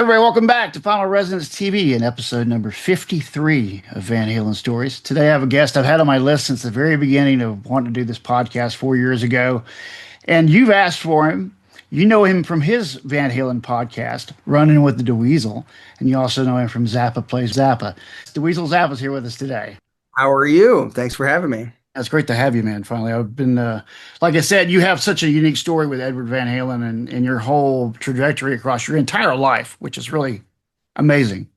Everybody, welcome back to Final Resonance TV and episode number 53 of Van Halen Stories. Today I have a guest I've had on my list since the very beginning of wanting to do this podcast 4 years ago. And you've asked for him. You know him from his Van Halen podcast, Running with the Dweezil. And you also know him from Zappa Plays Zappa. Dweezil Zappa's here with us today. How are you? Thanks for having me. It's great to have you, man. Finally, I've been, like I said, you have such a unique story with Edward Van Halen and your whole trajectory across your entire life, which is really amazing,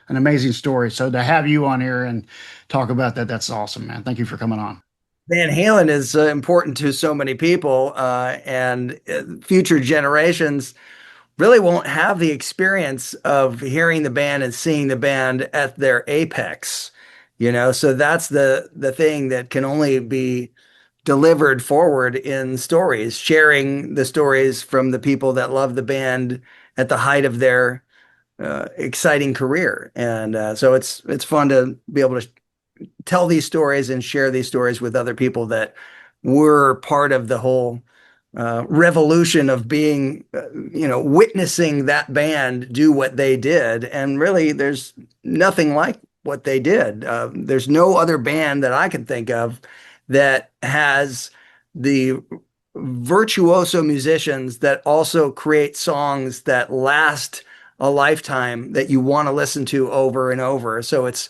an amazing story. So to have you on here and talk about that, that's awesome, man. Thank you for coming on. Van Halen is important to so many people, and future generations really won't have the experience of hearing the band and seeing the band at their apex. So that's the thing that can only be delivered forward in stories, sharing the stories from the people that love the band at the height of their exciting career. And so it's fun to be able to tell these stories and share these stories with other people that were part of the whole revolution of being, witnessing that band do what they did. And really, there's nothing like what they did. There's no other band that I can think of that has the virtuoso musicians that also create songs that last a lifetime that you want to listen to over and over. So it's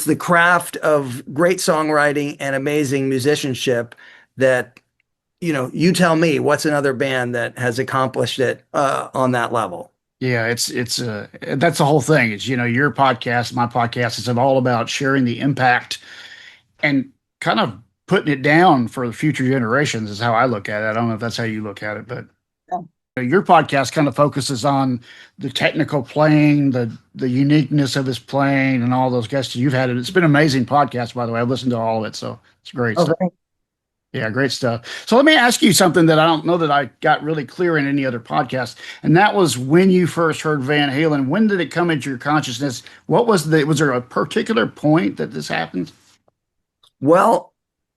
the craft of great songwriting and amazing musicianship that, you tell me what's another band that has accomplished it on that level. Yeah, it's that's the whole thing. It's, your podcast, my podcast is all about sharing the impact and kind of putting it down for the future generations is how I look at it. I don't know if that's how you look at it, but your podcast kind of focuses on the technical playing, the uniqueness of his playing, and all those guests you've had. It's been an amazing podcast, by the way. I've listened to all of it, so it's great stuff. Okay. Yeah, great stuff. So let me ask you something that I don't know that I got really clear in any other podcast, and that was when you first heard Van Halen. When did it come into your consciousness? Was there a particular point that this happened? Well,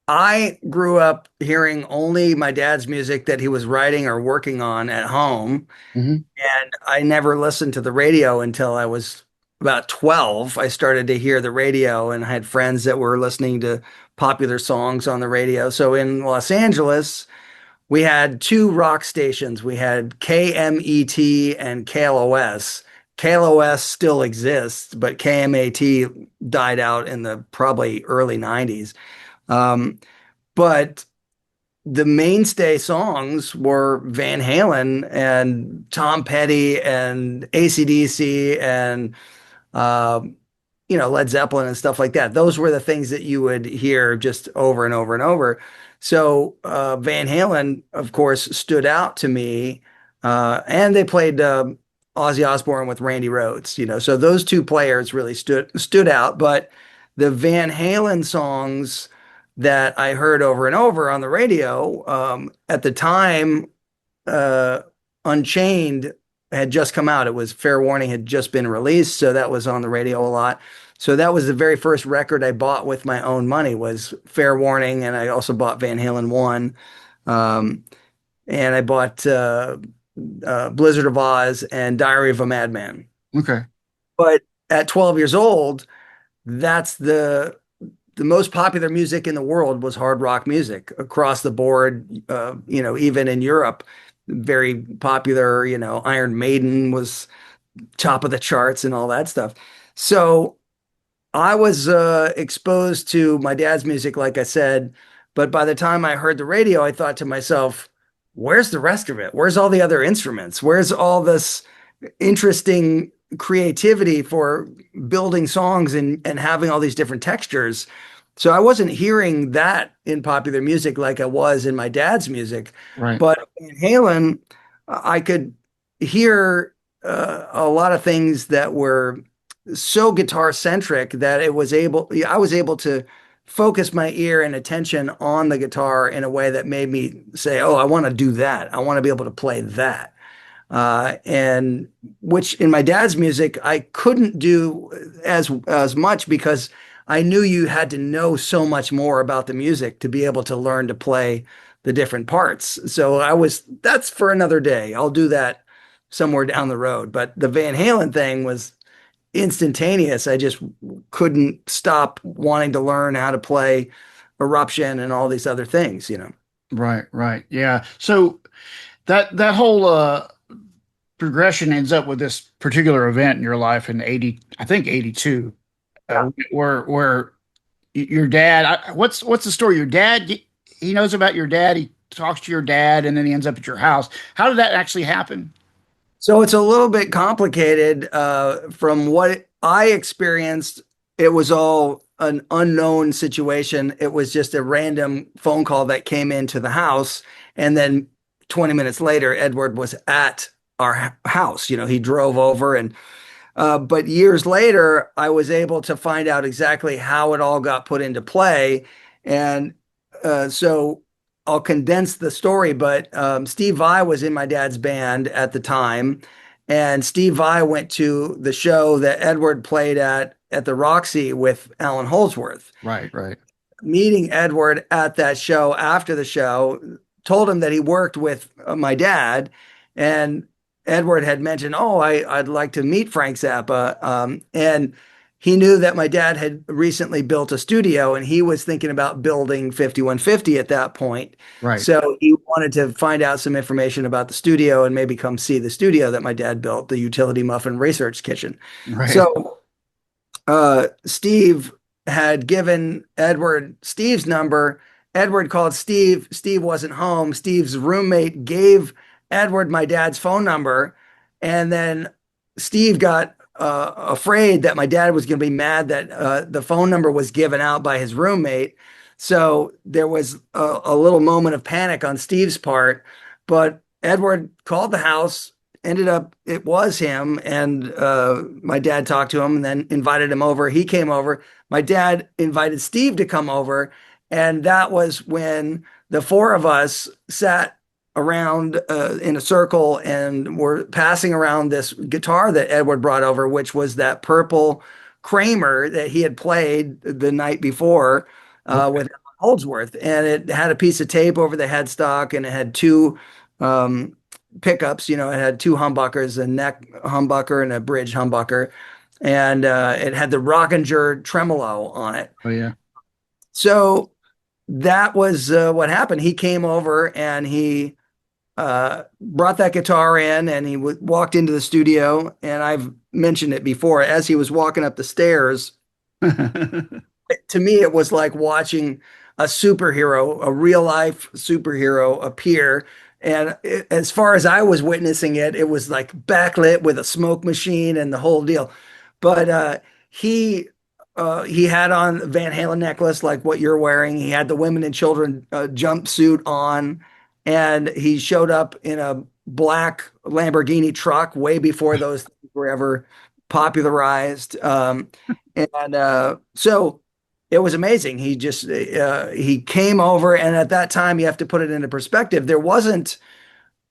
I grew up hearing only my dad's music that he was writing or working on at home. Hmm. And I never listened to the radio until I was about 12. I started to hear the radio and I had friends that were listening to popular songs on the radio. So in Los Angeles, we had two rock stations. We had KMET and KLOS. KLOS still exists, but KMAT died out in the probably early 90s. Um, but the mainstay songs were Van Halen and Tom Petty and AC/DC and uh, Led Zeppelin and stuff like that. Those were the things that you would hear just over and over and over. So Van Halen, of course, stood out to me, and they played Ozzy Osbourne with Randy Rhoads. So those two players really stood out. But the Van Halen songs that I heard over and over on the radio. At the time, Unchained had just come out. It was Fair Warning had just been released, so that was on the radio a lot. So that was the very first record I bought with my own money was Fair Warning, and I also bought Van Halen 1. And I bought Blizzard of Oz and Diary of a Madman. Okay. But at 12 years old, that's the most popular music in the world was hard rock music across the board, even in Europe, very popular, Iron Maiden was top of the charts and all that stuff. So I was exposed to my dad's music, like I said, but by the time I heard the radio, I thought to myself, where's the rest of it? Where's all the other instruments? Where's all this interesting creativity for building songs and having all these different textures? So I wasn't hearing that in popular music like I was in my dad's music. Right. But in Halen, I could hear a lot of things that were so guitar centric that I was able to focus my ear and attention on the guitar in a way that made me say, oh, I want to do that. I want to be able to play that. And which in my dad's music, I couldn't do as much because I knew you had to know so much more about the music to be able to learn to play the different parts. So that's for another day. I'll do that somewhere down the road. But the Van Halen thing was instantaneous. I just couldn't stop wanting to learn how to play Eruption and all these other things, you know. Right, right. Yeah. So that whole progression ends up with this particular event in your life in 80, I think 82, Yeah. where your dad, what's the story? Your dad, he knows about your dad, he talks to your dad, and then he ends up at your house. How did that actually happen? So it's a little bit complicated. From what I experienced, it was all an unknown situation. It was just a random phone call that came into the house. And then 20 minutes later, Edward was at our house. You know, he drove over and but years later, I was able to find out exactly how it all got put into play. And so I'll condense the story, but Steve Vai was in my dad's band at the time. And Steve Vai went to the show that Edward played at the Roxy with Alan Holdsworth. Right, right. Meeting Edward at that show after the show, told him that he worked with my dad, and Edward had mentioned, "Oh, I'd like to meet Frank Zappa," and he knew that my dad had recently built a studio, and he was thinking about building 5150 at that point. Right, So he wanted to find out some information about the studio and maybe come see the studio that my dad built, the Utility Muffin Research Kitchen. right. So Steve had given Edward Steve's number. Edward called Steve. Steve wasn't home. Steve's roommate gave Edward my dad's phone number. And then Steve got afraid that my dad was going to be mad that the phone number was given out by his roommate. So there was a little moment of panic on Steve's part. But Edward called the house, ended up it was him, and my dad talked to him and then invited him over. He came over. My dad invited Steve to come over, and that was when the four of us sat around in a circle and were passing around this guitar that Edward brought over, which was that purple Kramer that he had played the night before Okay. with Holdsworth, and it had a piece of tape over the headstock, and it had two um, pickups. You know, it had two humbuckers, a neck humbucker and a bridge humbucker, and it had the Rockinger tremolo on it. Oh yeah. So that was what happened. He came over and he brought that guitar in, and he walked into the studio. And I've mentioned it before. As he was walking up the stairs, to me, it was like watching a superhero, a real life superhero appear. And as far as I was witnessing it, it was like backlit with a smoke machine and the whole deal. But he had on a Van Halen necklace like what you're wearing. He had the women and children jumpsuit on, and he showed up in a black Lamborghini truck way before those things were ever popularized. And so it was amazing. He just he came over, and at that time, you have to put it into perspective. There wasn't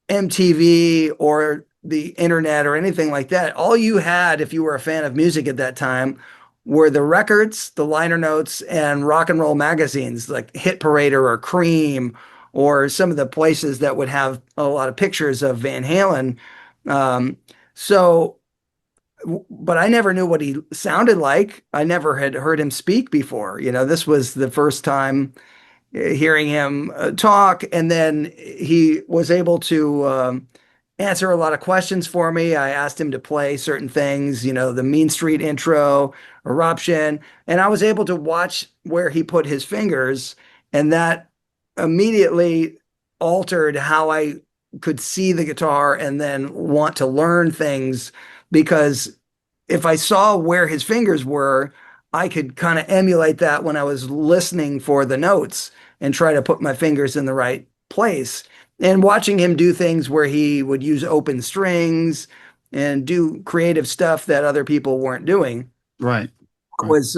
MTV or the internet or anything like that. All you had, if you were a fan of music at that time, were the records, the liner notes, and rock and roll magazines like Hit Parader or Cream, or some of the places that would have a lot of pictures of Van Halen. Um, so, but I never knew what he sounded like. I never had heard him speak before. You know, this was the first time hearing him talk, and then he was able to answer a lot of questions for me. I asked him to play certain things, you know, the Mean Street intro, Eruption, and I was able to watch where he put his fingers, and that immediately altered how I could see the guitar and then want to learn things, because if I saw where his fingers were, I could kind of emulate that when I was listening for the notes and try to put my fingers in the right place. And watching him do things where he would use open strings and do creative stuff that other people weren't doing Right, right. was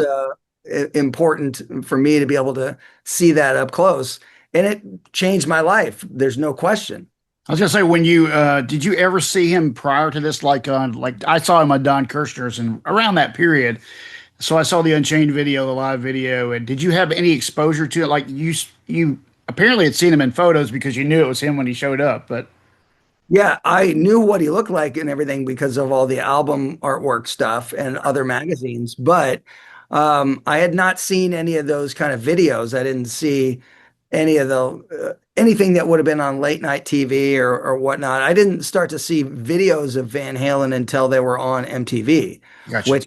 important for me to be able to see that up close. And it changed my life. There's no question. I was gonna say, when you did you ever see him prior to this? Like I saw him on Don Kirshner's and around that period. So I saw the Unchained video, the live video, and did you have any exposure to it? Like you apparently had seen him in photos because you knew it was him when he showed up. But Yeah, I knew what he looked like and everything because of all the album artwork stuff and other magazines, but I had not seen any of those kind of videos. I didn't see any of the anything that would have been on late night TV or whatnot. I didn't start to see videos of Van Halen until they were on MTV, Gotcha. which,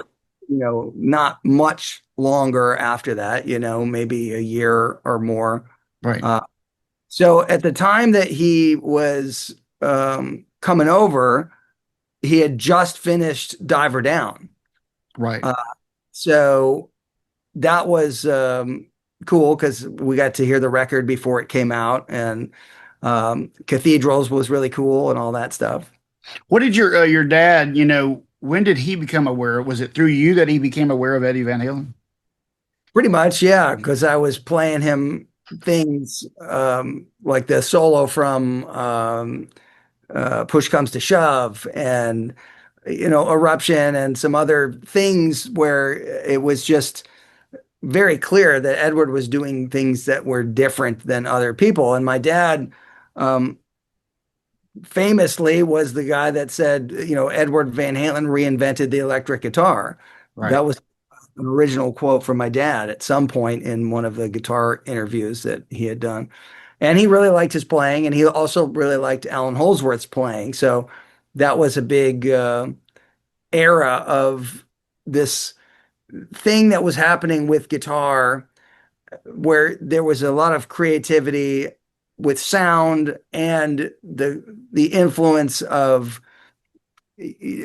not much longer after that, maybe a year or more. Right. Uh, so at the time that he was coming over, he had just finished Diver Down. Right. Uh, so that was cool because we got to hear the record before it came out, and Cathedrals was really cool and all that stuff. What did your dad, when did he become aware? Was it through you that he became aware of Eddie Van Halen? Pretty much, yeah, because I was playing him things like the solo from Push Comes to Shove and Eruption and some other things where it was just very clear that Edward was doing things that were different than other people. And my dad um, famously was the guy that said, Edward Van Halen reinvented the electric guitar. Right. That was an original quote from my dad at some point in one of the guitar interviews that he had done. And he really liked his playing, and he also really liked Alan Holdsworth's playing. So that was a big era of this thing that was happening with guitar, where there was a lot of creativity with sound and the influence of,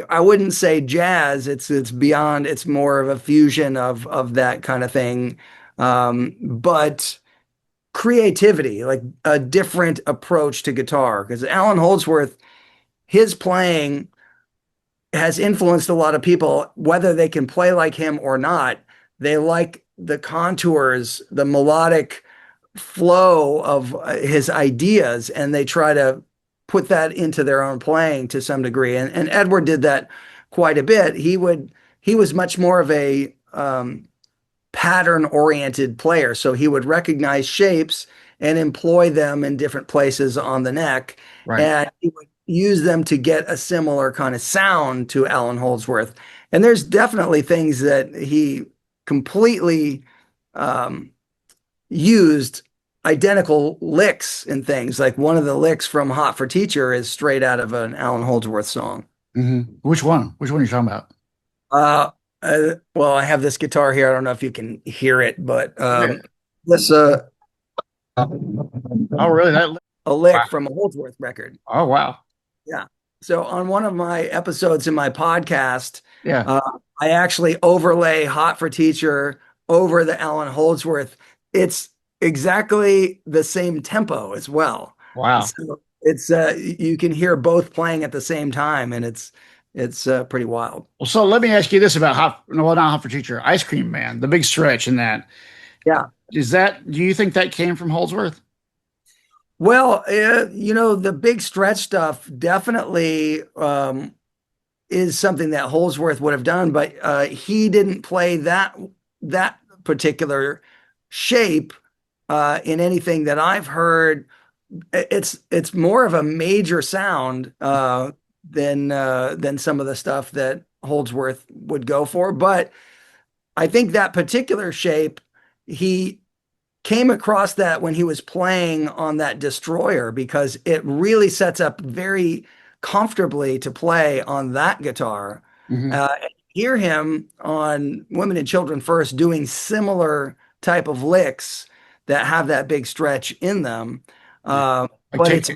I wouldn't say jazz. It's beyond. It's more of a fusion of that kind of thing, but creativity, like a different approach to guitar. Because Alan Holdsworth, his playing has influenced a lot of people, whether they can play like him or not. They like the contours, the melodic flow of his ideas, and they try to put that into their own playing to some degree. And Edward did that quite a bit. He was much more of a pattern oriented player. So he would recognize shapes and employ them in different places on the neck. Right. And he would use them to get a similar kind of sound to Alan Holdsworth. And there's definitely things that he completely um, used identical licks and things. Like one of the licks from Hot for Teacher is straight out of an Alan Holdsworth song. Which one? Which one are you talking about? Uh, well, I have this guitar here. I don't know if you can hear it, but Yeah. this Oh, really? a lick Wow. from a Holdsworth record. Oh, wow. Yeah. So on one of my episodes in my podcast, Yeah. uh, I actually overlay Hot for Teacher over the Alan Holdsworth. It's exactly the same tempo as well. Wow. So it's you can hear both playing at the same time, and it's pretty wild. Well, so let me ask you this about no, well, not Hot for Teacher, Ice Cream Man, the big stretch in that. Yeah. Do you think that came from Holdsworth? Well, the big stretch stuff definitely is something that Holdsworth would have done, but he didn't play that particular shape in anything that I've heard. It's more of a major sound than some of the stuff that Holdsworth would go for. But I think that particular shape, he came across that when he was playing on that Destroyer because it really sets up very comfortably to play on that guitar. And hear him on Women and Children First doing similar type of licks that have that big stretch in them. Yeah. Uh, Like but it's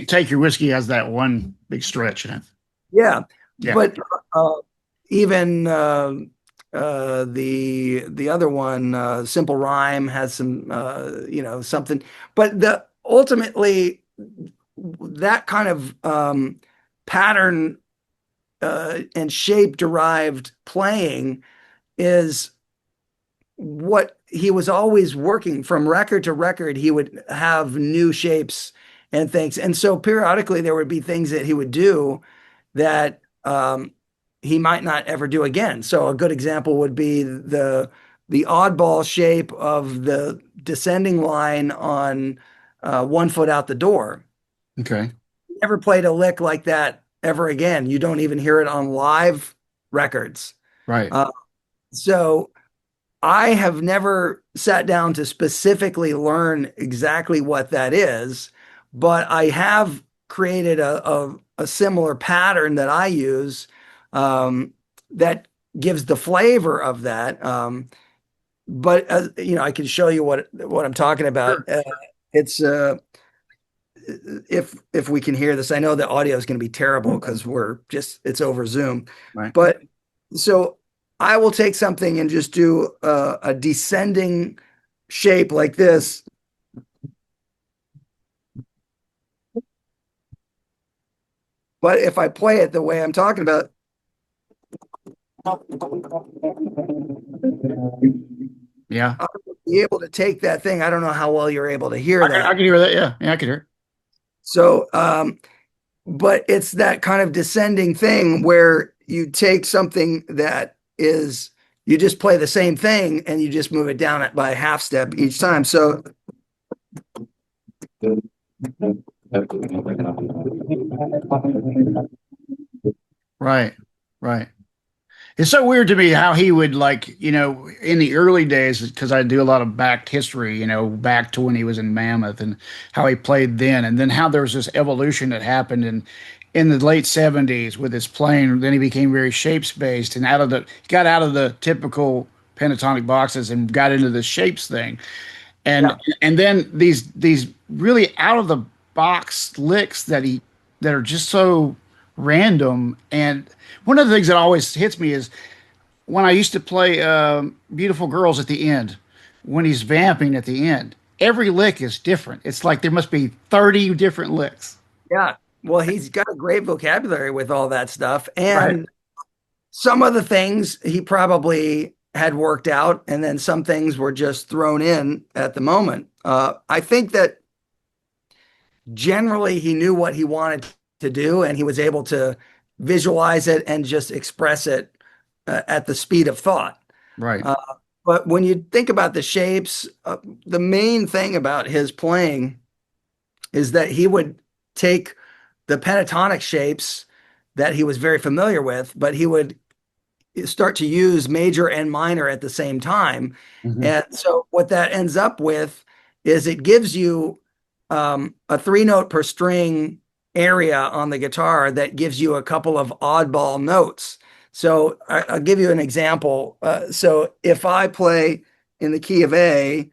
take your whiskey has that one big stretch in it. Yeah, Yeah. but even the other one, Simple Rhyme, has some something. But the ultimately that kind of pattern and shape derived playing is what he was always working from record to record. He would have new shapes and things, and so periodically there would be things that he would do that he might not ever do again. So a good example would be the oddball shape of the descending line on One Foot Out the Door. Okay. never played a lick like that ever again. You don't even hear it on live records. Right. Uh, so I have never sat down to specifically learn exactly what that is, but I have created a similar pattern that I use that gives the flavor of that. But I can show you what I'm talking Sure. about. It's if we can hear this, I know the audio is going to be terrible because it's over Zoom. Right. But so I will take something and just do a descending shape like this. But if I play it the way I'm talking about, Yeah. I'll be able to take that thing. I don't know how well you're able to hear I that. can hear that. Yeah. Yeah, I can hear. So, but it's that kind of descending thing where you take something that is, you just play the same thing and you just move it down by a half step each time. So, Right. Right. It's so weird to me how he would like, in the early days, because I do a lot of back history, back to when he was in Mammoth and how he played then, and then how there was this evolution that happened in the late 70s with his playing. Then he became very shapes based and he got out of the typical pentatonic boxes and got into the shapes thing. yeah, And then these really out of the box licks that are just so random. And one of the things that always hits me is when I used to play Beautiful Girls at the end, when he's vamping at the end, every lick is different. It's like there must be 30 different licks. yeah. Well, he's got a great vocabulary with all that stuff. Right. And some of the things he probably had worked out, and then some things were just thrown in at the moment. I think that generally he knew what he wanted to do and he was able to visualize it and just express it at the speed of thought. Right. Uh, but when you think about the shapes, the main thing about his playing is that he would take the pentatonic shapes that he was very familiar with, but he would start to use major and minor at the same time. Hmm. And so what that ends up with is it gives you a three note per string area on the guitar that gives you a couple of oddball notes. So I'll give you an example. So if I play in the key of A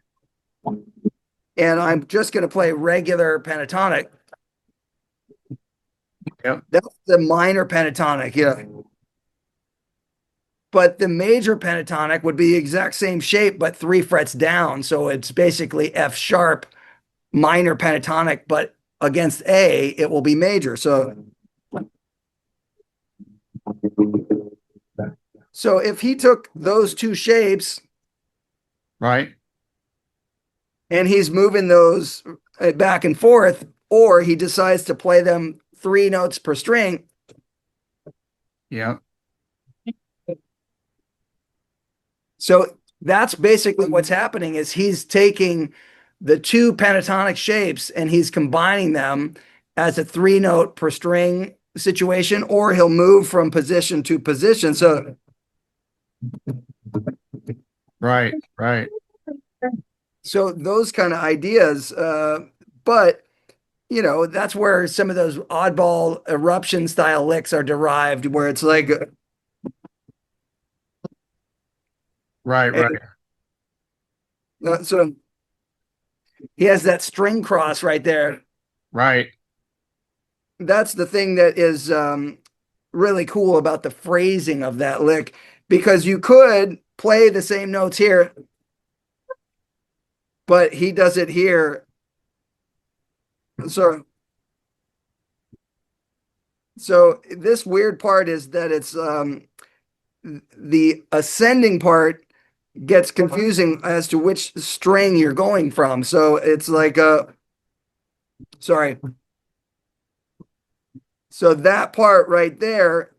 and I'm just going to play regular pentatonic, Yep. that's the minor pentatonic. Yeah. But the major pentatonic would be the exact same shape, but 3 frets down. So it's basically F sharp minor pentatonic, but against A, it will be major. So if he took those two shapes Right. and he's moving those back and forth, or he decides to play them 3 notes per string, Yeah. so that's basically what's happening is he's taking the two pentatonic shapes and he's combining them as a 3 note per string situation, or he'll move from position to position. Right. Right. So those kind of ideas, but that's where some of those oddball eruption style licks are derived, where it's like, Right. Right. so he has that string cross right there. Right. That's the thing that is really cool about the phrasing of that lick, because you could play the same notes here, but he does it here. So, so this weird part is that it's the ascending part gets confusing as to which string you're going from. So it's like sorry. So that part right there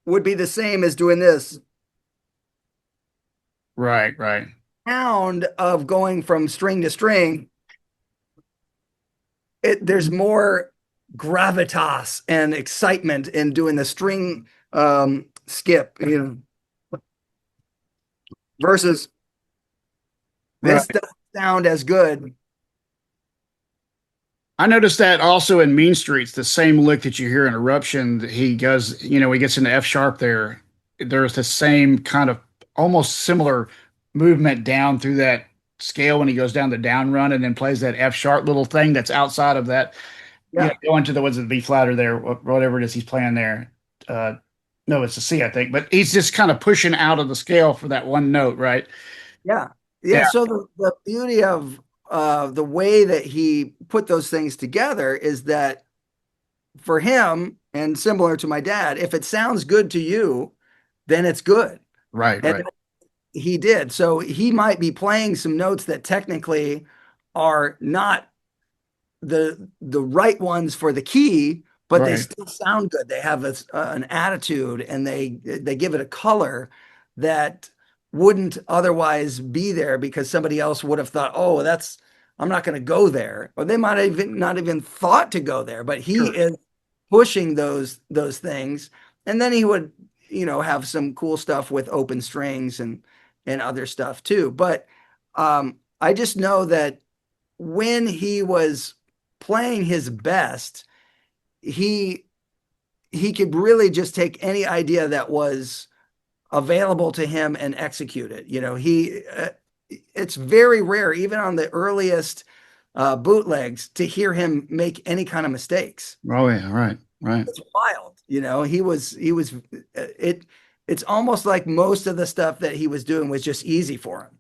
would be the same as doing this Right. Right. sound of going from string to string. There's more gravitas and excitement in doing the string skip, versus this Right. doesn't sound as good. I noticed that also in Mean Streets, the same lick that you hear in Eruption, that he goes, he gets into F sharp there. There's the same kind of almost similar movement down through that scale when he goes down the down run and then plays that F sharp little thing that's outside of that, Yeah, going to the, what's it, B flat or there, whatever it is he's playing there. Uh, no, it's a C, I think, but he's just kind of pushing out of the scale for that one note, right? yeah, Yeah, yeah. So the beauty of the way that he put those things together is that for him, and similar to my dad, if it sounds good to you, then it's good. right, And right, he did. So he might be playing some notes that technically are not the right ones for the key, but they right, still sound good. They have an attitude, and they give it a color that wouldn't otherwise be there because somebody else would have thought, oh, that's I'm not going to go there, or they might have even not even thought to go there. But he sure. is pushing those things, and then he would have some cool stuff with open strings and other stuff too. But I just know that when he was playing his best, he he could really just take any idea that was available to him and execute it. He it's very rare, even on the earliest bootlegs, to hear him make any kind of mistakes. Oh yeah, right, right. It's wild. He was it's almost like most of the stuff that he was doing was just easy for him.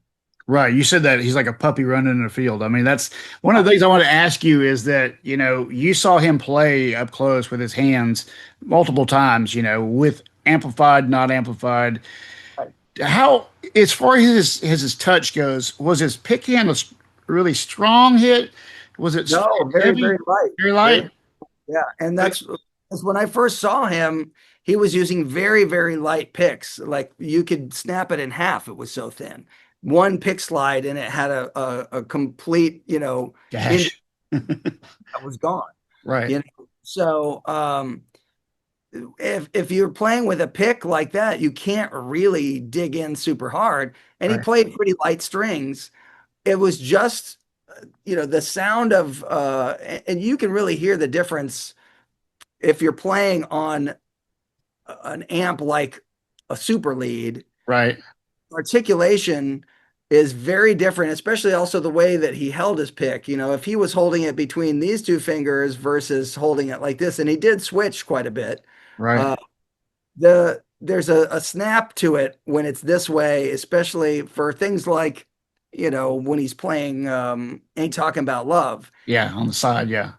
Right. You said that he's like a puppy running in the field. I mean, that's one of the things I want to ask you is that, you saw him play up close with his hands multiple times, with amplified, not amplified. How, as far as his touch goes, was his pick hand a really strong hit? Was it No, very, heavy, very light. very Very, light? yeah. And But- that's when I first saw him, he was using very, very light picks. Like you could snap it in half. It was so thin. One pick slide and it had a complete, in Gosh. that was gone. Right, So if you're playing with a pick like that, you can't really dig in super hard. And he right, played pretty light strings. It was just, the sound of and you can really hear the difference if you're playing on an amp like a super lead. right, Articulation is very different, especially also the way that he held his pick. If he was holding it between these two fingers versus holding it like this, and he did switch quite a bit. right, uh, there's a snap to it when it's this way, especially for things like, when he's playing Ain't Talking About Love. yeah, on the side, yeah,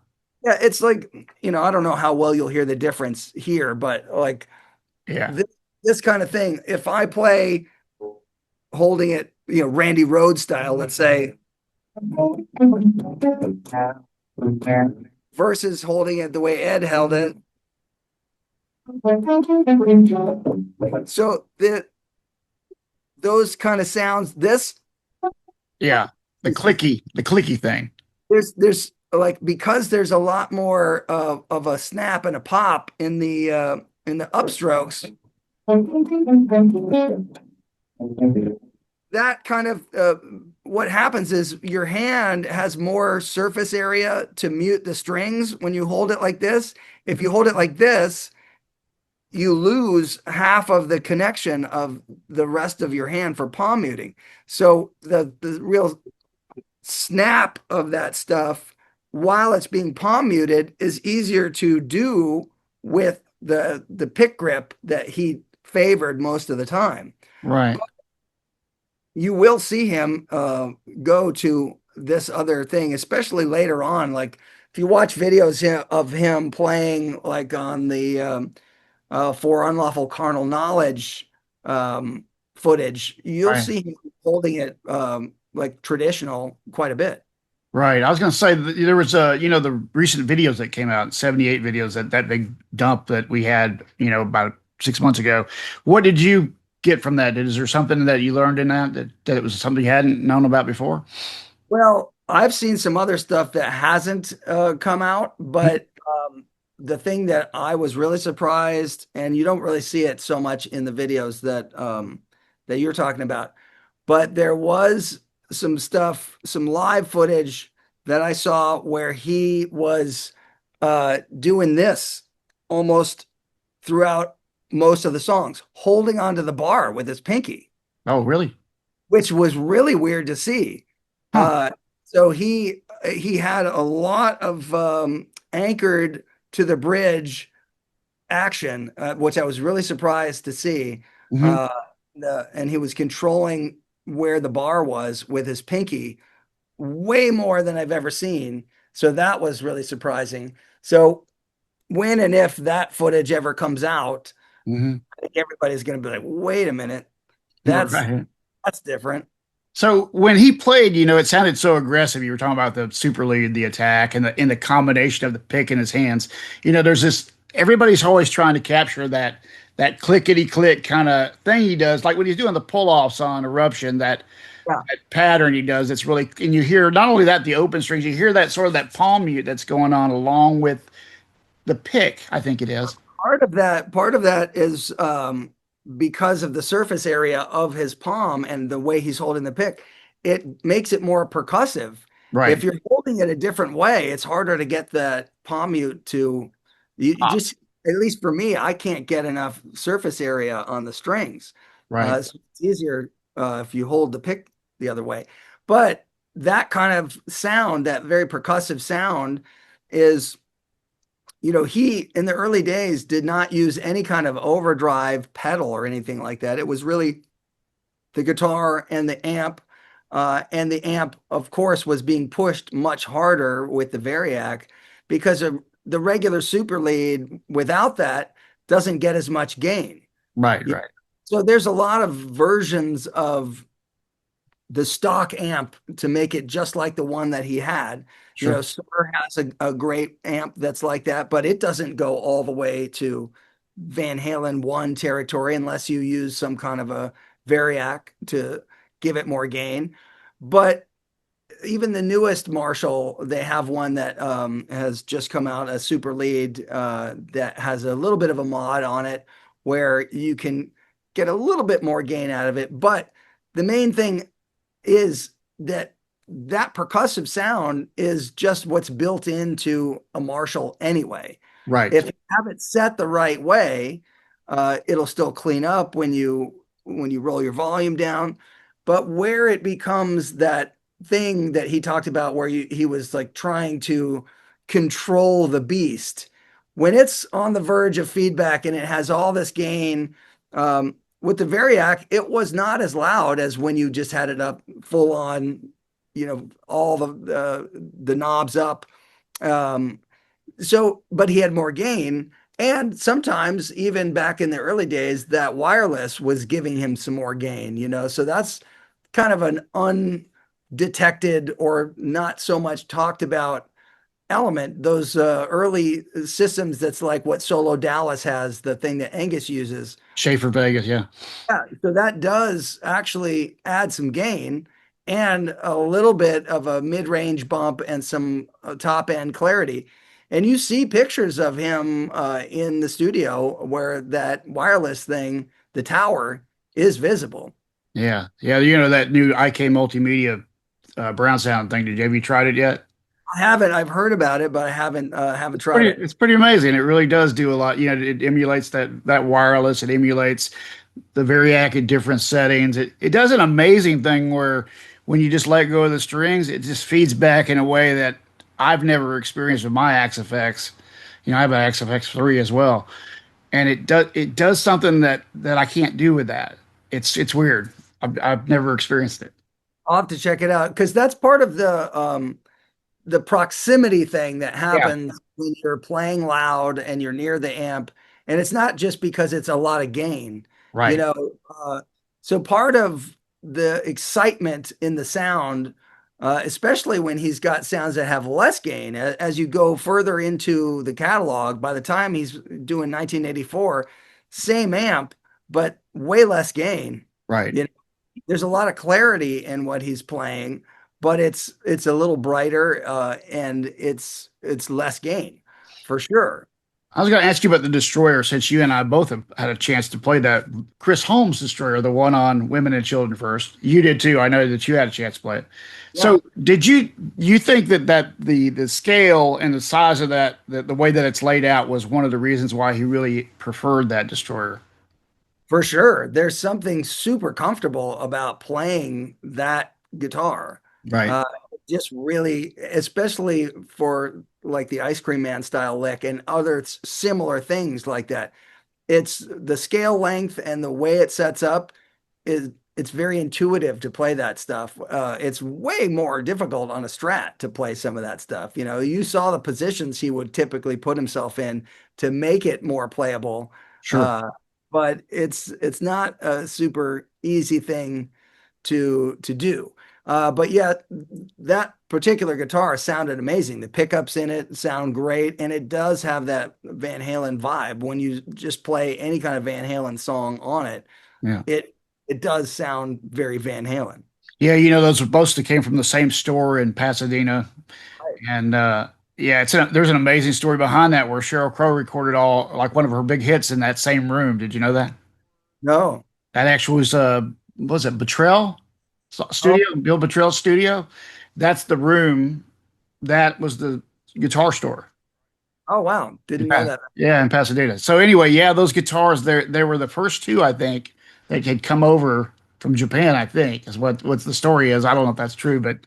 Yeah, it's like, I don't know how well you'll hear the difference here, but like yeah, this, this kind of thing, if I play holding it, Randy Rhoads style, let's say, versus holding it the way Ed held it. So those kind of sounds, yeah. The clicky thing. there's like, because there's a lot more of a snap and a pop in the upstrokes, that kind of what happens is your hand has more surface area to mute the strings when you hold it like this. If you hold it like this, you lose half of the connection of the rest of your hand for palm muting. So the real snap of that stuff while it's being palm muted is easier to do with the pick grip that he favored most of the time. Right, You will see him go to this other thing, especially later on. Like if you watch videos of him playing, like on the for unlawful carnal knowledge footage, you'll right. see him holding it like traditional quite a bit. Right. I was going to say that there was the recent videos that came out, 78 videos, that big dump that we had, about 6 months ago. What did you get from that? Is there something that you learned in that it was something you hadn't known about before? Well, I've seen some other stuff that hasn't come out, but The thing that I was really surprised, and you don't really see it so much in the videos that you're talking about, but there was some stuff, some live footage that I saw where he was doing this almost throughout most of the songs, holding onto the bar with his pinky, Oh, really? which was really weird to see. Huh. Uh, so he had a lot of anchored to the bridge action, which I was really surprised to see. Hmm. Uh, and he was controlling where the bar was with his pinky way more than I've ever seen. So that was really surprising. So when and if that footage ever comes out, Hmm. I think everybody's going to be like, wait a minute, that's Right. that's different. So when he played, it sounded so aggressive. You were talking about the super lead, the attack, and the combination of the pick in his hands. There's this. Everybody's always trying to capture that clickety click kind of thing he does, like when he's doing the pull offs on Eruption. Yeah. That pattern he does. It's really, and you hear not only that the open strings, you hear that sort of that palm mute that's going on along with the pick. I think it is. Part of that is because of the surface area of his palm and the way he's holding the pick, it makes it more percussive. If Right. you're holding it a different way, it's harder to get that palm mute to you Ah, just, at least for me, I can't get enough surface area on the strings. right. So it's easier if you hold the pick the other way. But that kind of sound, that very percussive sound, is he in the early days did not use any kind of overdrive pedal or anything like that. It was really the guitar and the amp. And the amp, of course, was being pushed much harder with the Variac because of the regular super lead without that doesn't get as much gain. Right. You- Right. So there's a lot of versions of the stock amp to make it just like the one that he had. Sure. Sir has a great amp that's like that, but it doesn't go all the way to Van Halen 1 territory unless you use some kind of a variac to give it more gain. But even the newest Marshall, they have one that has just come out, a super lead that has a little bit of a mod on it where you can get a little bit more gain out of it. But the main thing is that percussive sound is just what's built into a Marshall anyway. Right. If you have it set the right way, it'll still clean up when you roll your volume down. But where it becomes that thing that he talked about, where he was like trying to control the beast, when it's on the verge of feedback and it has all this gain, with the Variac, it was not as loud as when you just had it up full on, all the knobs up. Um, but he had more gain. And sometimes, even back in the early days, that wireless was giving him some more gain. So that's kind of an undetected or not so much talked about element. Those early systems, that's like what Solo Dallas has, the thing that Angus uses. Schaefer Vegas. Yeah. Yeah, so that does actually add some gain and a little bit of a mid-range bump and some top-end clarity. And you see pictures of him in the studio where that wireless thing, the tower, is visible. Yeah. Yeah. That new IK multimedia Brown sound thing. Have you tried it yet? I haven't. I've heard about it, but I haven't tried Pretty, it. it's pretty amazing. It really does do a lot. It emulates that wireless. It emulates the Variac in different settings. It does an amazing thing where when you just let go of the strings, it just feeds back in a way that I've never experienced with my Axe FX. I have an Axe FX 3 as well, and it does something that I can't do with that. It's weird. I've never experienced it. I'll have to check it out because that's part of the proximity thing that Yeah. happens when you're playing loud and you're near the amp. And it's not just because it's a lot of gain, you Right. know. Uh, so part of the excitement in the sound, especially when he's got sounds that have less gain, as you go further into the catalog, by the time he's doing 1984, same amp, but way less gain. Right. You know, there's a lot of clarity in what he's playing, but it's a little brighter and it's less gain. for sure. I was going to ask you about the Destroyer since you and I both have had a chance to play that Chris Holmes Destroyer, the one on Women and Children First. You did too. I know that you had a chance to play it. Yeah, So, did you think that the scale and the size of that the way that it's laid out was one of the reasons why he really preferred that Destroyer? for sure. There's something super comfortable about playing that guitar. Right. Uh, just really, especially for like the Ice Cream Man style lick and other similar things like that. It's the scale length and the way it sets up is it's very intuitive to play that stuff. It's way more difficult on a Strat to play some of that stuff. You know, you saw the positions he would typically put himself in to make it more playable. Sure. Uh, but it's not a super easy thing to do. But yet that particular guitar sounded amazing. The pickups in it sound great, and it does have that Van Halen vibe. When you just play any kind of Van Halen song on it, Yeah. it it does sound very Van Halen. Yeah, you know, those both came from the same store in Pasadena. Right. And yeah, there's an amazing story behind that where Sheryl Crow recorded all like one of her big hits in that same room. Did you know that? No. That actually was it Bottrell Oh, studio, Bill Bottrell's studio? That's the room that was the guitar store. oh wow. Didn't know that. Yeah, in Pasadena. So anyway, yeah, those guitars they were the first two I think that had come over from Japan. I think is what's the story is. I don't know if that's true, but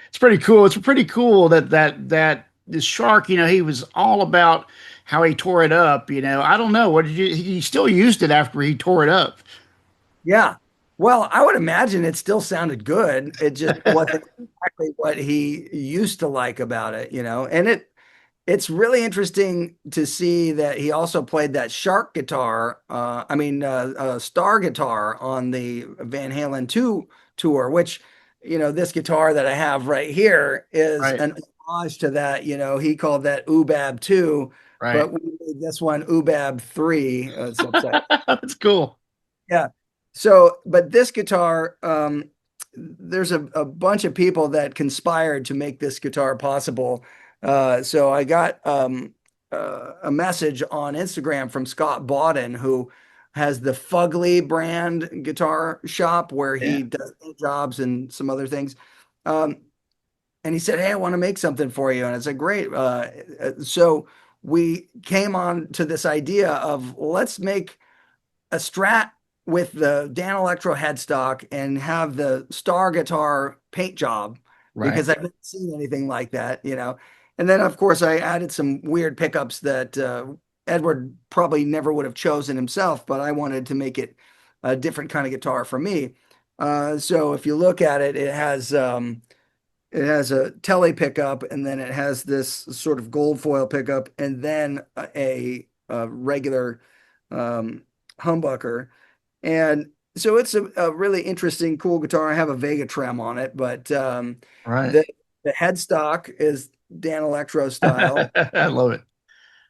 it's pretty cool. It's pretty cool that this shark. You know, he was all about how he tore it up. You know, I don't know what did you. He still used it after he tore it up. Yeah. Well, I would imagine it still sounded good. It just wasn't exactly what he used to like about it, you know. And it's really interesting to see that he also played that shark guitar, star guitar on the Van Halen 2 tour, which, you know, this guitar that I have right here is Right, an homage to that. You know, he called that UBAB 2, right. but we made this one UBAB 3, subset. That's cool. Yeah. So, but this guitar, there's a bunch of people that conspired to make this guitar possible. So I got a message on Instagram from Scott Bawden, who has the Fugly brand guitar shop where Yeah. he does jobs and some other things. Um, and he said, "Hey, I want to make something for you." And I said, "Great." So we came on to this idea of let's make a Strat with the Dan Electro headstock and have the Star guitar paint job Right. because I've never seen anything like that, you know. And then, of course, I added some weird pickups that Edward probably never would have chosen himself, but I wanted to make it a different kind of guitar for me. So if you look at it, it has a tele pickup, and then it has this sort of gold foil pickup, and then a regular um, humbucker. And so it's a really interesting, cool guitar. I have a Vega trem on it, but Right. the the headstock is Dan Electro style. I love it.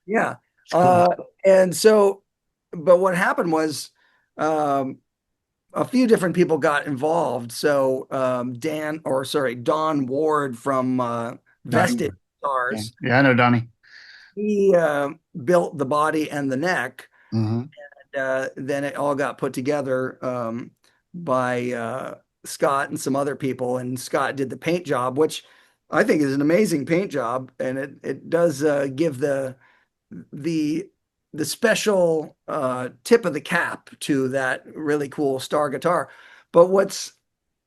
Yeah. It's cool. Uh, and so, but what happened was um, a few different people got involved. So Don Ward from Donnie. Vested Yeah. Guitars, Yeah, I know Donnie. he built the body and the neck. Hmm. Then it all got put together by Scott and some other people, and Scott did the paint job, which I think is an amazing paint job, and it does give the the special tip of the cap to that really cool Star guitar. But what's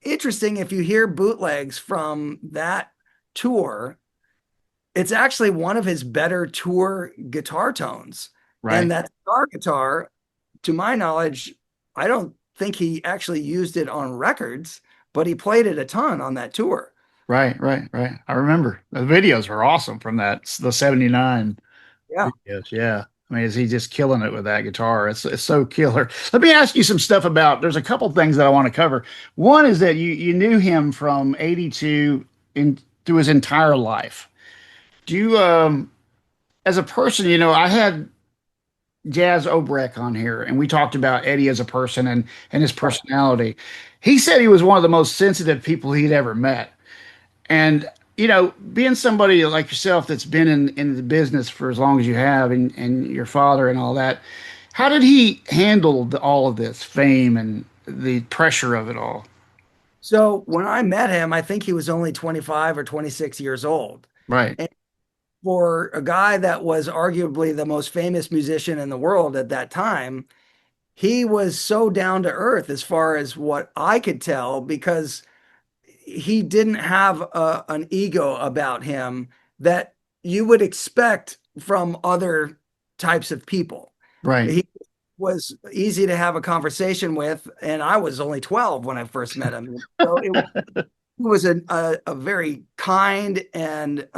interesting, if you hear bootlegs from that tour, it's actually one of his better tour guitar tones. And Right. that Star guitar, to my knowledge, I don't think he actually used it on records, but he played it a ton on that tour. Right. Right. Right. I remember the videos were awesome from the 79 Yeah. videos. Yeah. I mean, is he just killing it with that guitar? It's so killer. Let me ask you some stuff about, there's a couple things that I want to cover. One is that you knew him from 82 in through his entire life. Do you as a person, you know, I had Jazz Obrecht on here, and we talked about Eddie as a person and his personality. He said he was one of the most sensitive people he'd ever met. And being somebody like yourself that's been in the business for as long as you have, and your father and all that, how did he handle all of this fame and the pressure of it all? So when I met him, I think he was only 25 or 26 years old. Right, And for a guy that was arguably the most famous musician in the world at that time, he was so down to earth as far as what I could tell, because he didn't have an ego about him that you would expect from other types of people. right, He was easy to have a conversation with, and I was only 12 when I first met him. So it was a very kind and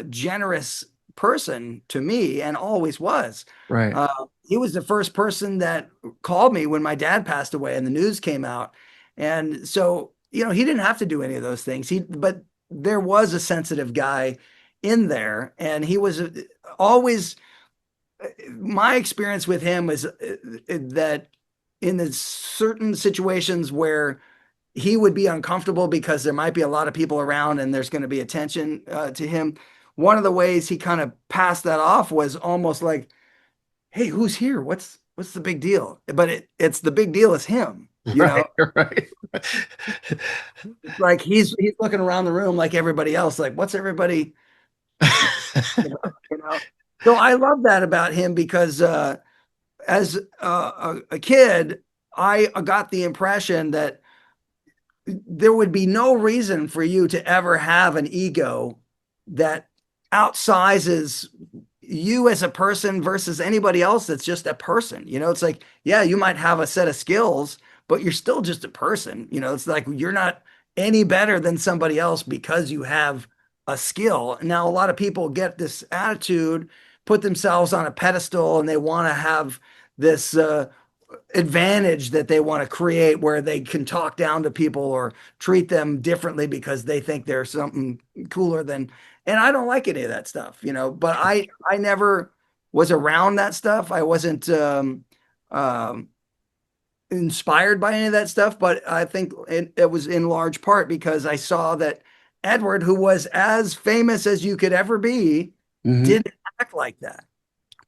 generous person to me, and always was. right, He was the first person that called me when my dad passed away and the news came out. And so, he didn't have to do any of those things. But there was a sensitive guy in there, and he was always, my experience with him was that in the certain situations where he would be uncomfortable because there might be a lot of people around and there's going to be attention to him. One of the ways he kind of passed that off was almost like, "Hey, who's here? What's the big deal?" But it's the big deal is him. right, right. Like he's looking around the room like everybody else. Like, what's everybody about? So I love that about him because as a kid, I got the impression that there would be no reason for you to ever have an ego that outsizes you as a person versus anybody else that's just a person. It's like, yeah, you might have a set of skills, but you're still just a person. It's like you're not any better than somebody else because you have a skill. Now, a lot of people get this attitude, put themselves on a pedestal, and they want to have this advantage that they want to create where they can talk down to people or treat them differently because they think they're something cooler than. And I don't like any of that stuff, but I never was around that stuff. I wasn't um inspired by any of that stuff, but I think it was in large part because I saw that Edward, who was as famous as you could ever be, Hmm. didn't act like that.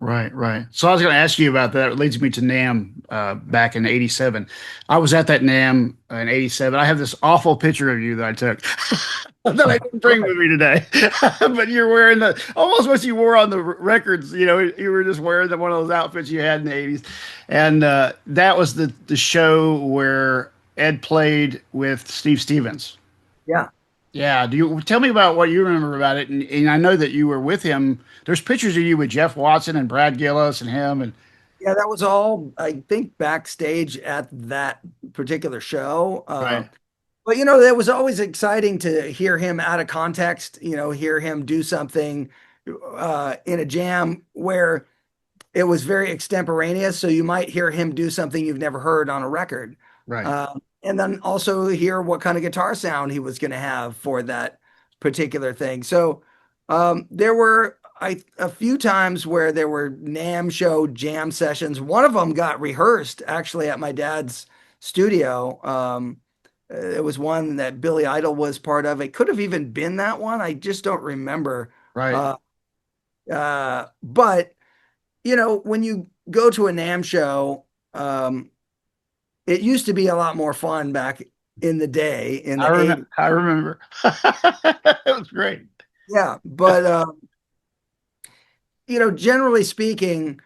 Right, right. So I was going to ask you about that. It leads me to NAMM back in '87. I was at that NAMM in '87. I have this awful picture of you that I took that I didn't bring Right. with me today. But you're wearing almost what you wore on the records. You were just wearing one of those outfits you had in the '80s. And that was the show where Ed played with Steve Stevens. Yeah. Yeah, do you tell me about what you remember about it? And I know that you were with him. There's pictures of you with Jeff Watson and Brad Gillis and him, and Yeah, that was all, I think, backstage at that particular show. right, But it was always exciting to hear him out of context, hear him do something in a jam where it was very extemporaneous. So you might hear him do something you've never heard on a record. right, And then also hear what kind of guitar sound he was going to have for that particular thing. So there were a few times where there were NAMM show jam sessions. One of them got rehearsed actually at my dad's studio. It was one that Billy Idol was part of. It could have even been that one. I just don't remember. right, Uh, but when you go to a NAMM show, it used to be a lot more fun back in the day in I the remember. 80s. I remember. It was great. Yeah, but generally speaking,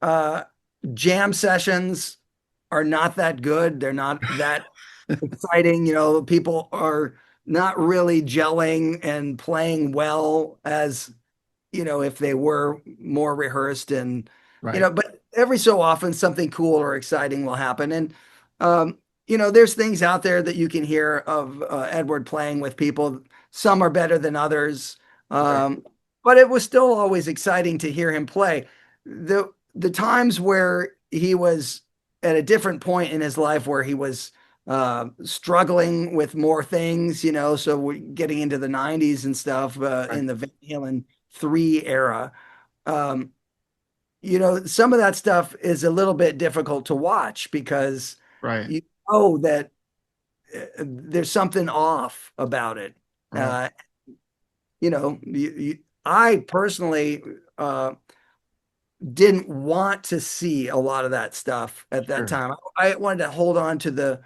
uh, jam sessions are not that good. They're not that exciting. People are not really gelling and playing well as if they were more rehearsed and, Right, but every so often something cool or exciting will happen. And, um, there's things out there that you can hear of Edward playing with people. Some are better than others. right, Um, but it was still always exciting to hear him play. The times where he was at a different point in his life where he was struggling with more things, so we're getting into the 90s and stuff right, in the Van Halen 3 era. Um, some of that stuff is a little bit difficult to watch because right, you know that there's something off about it. right. Uh, I personally uh, didn't want to see a lot of that stuff at that Sure. time. I wanted to hold on to the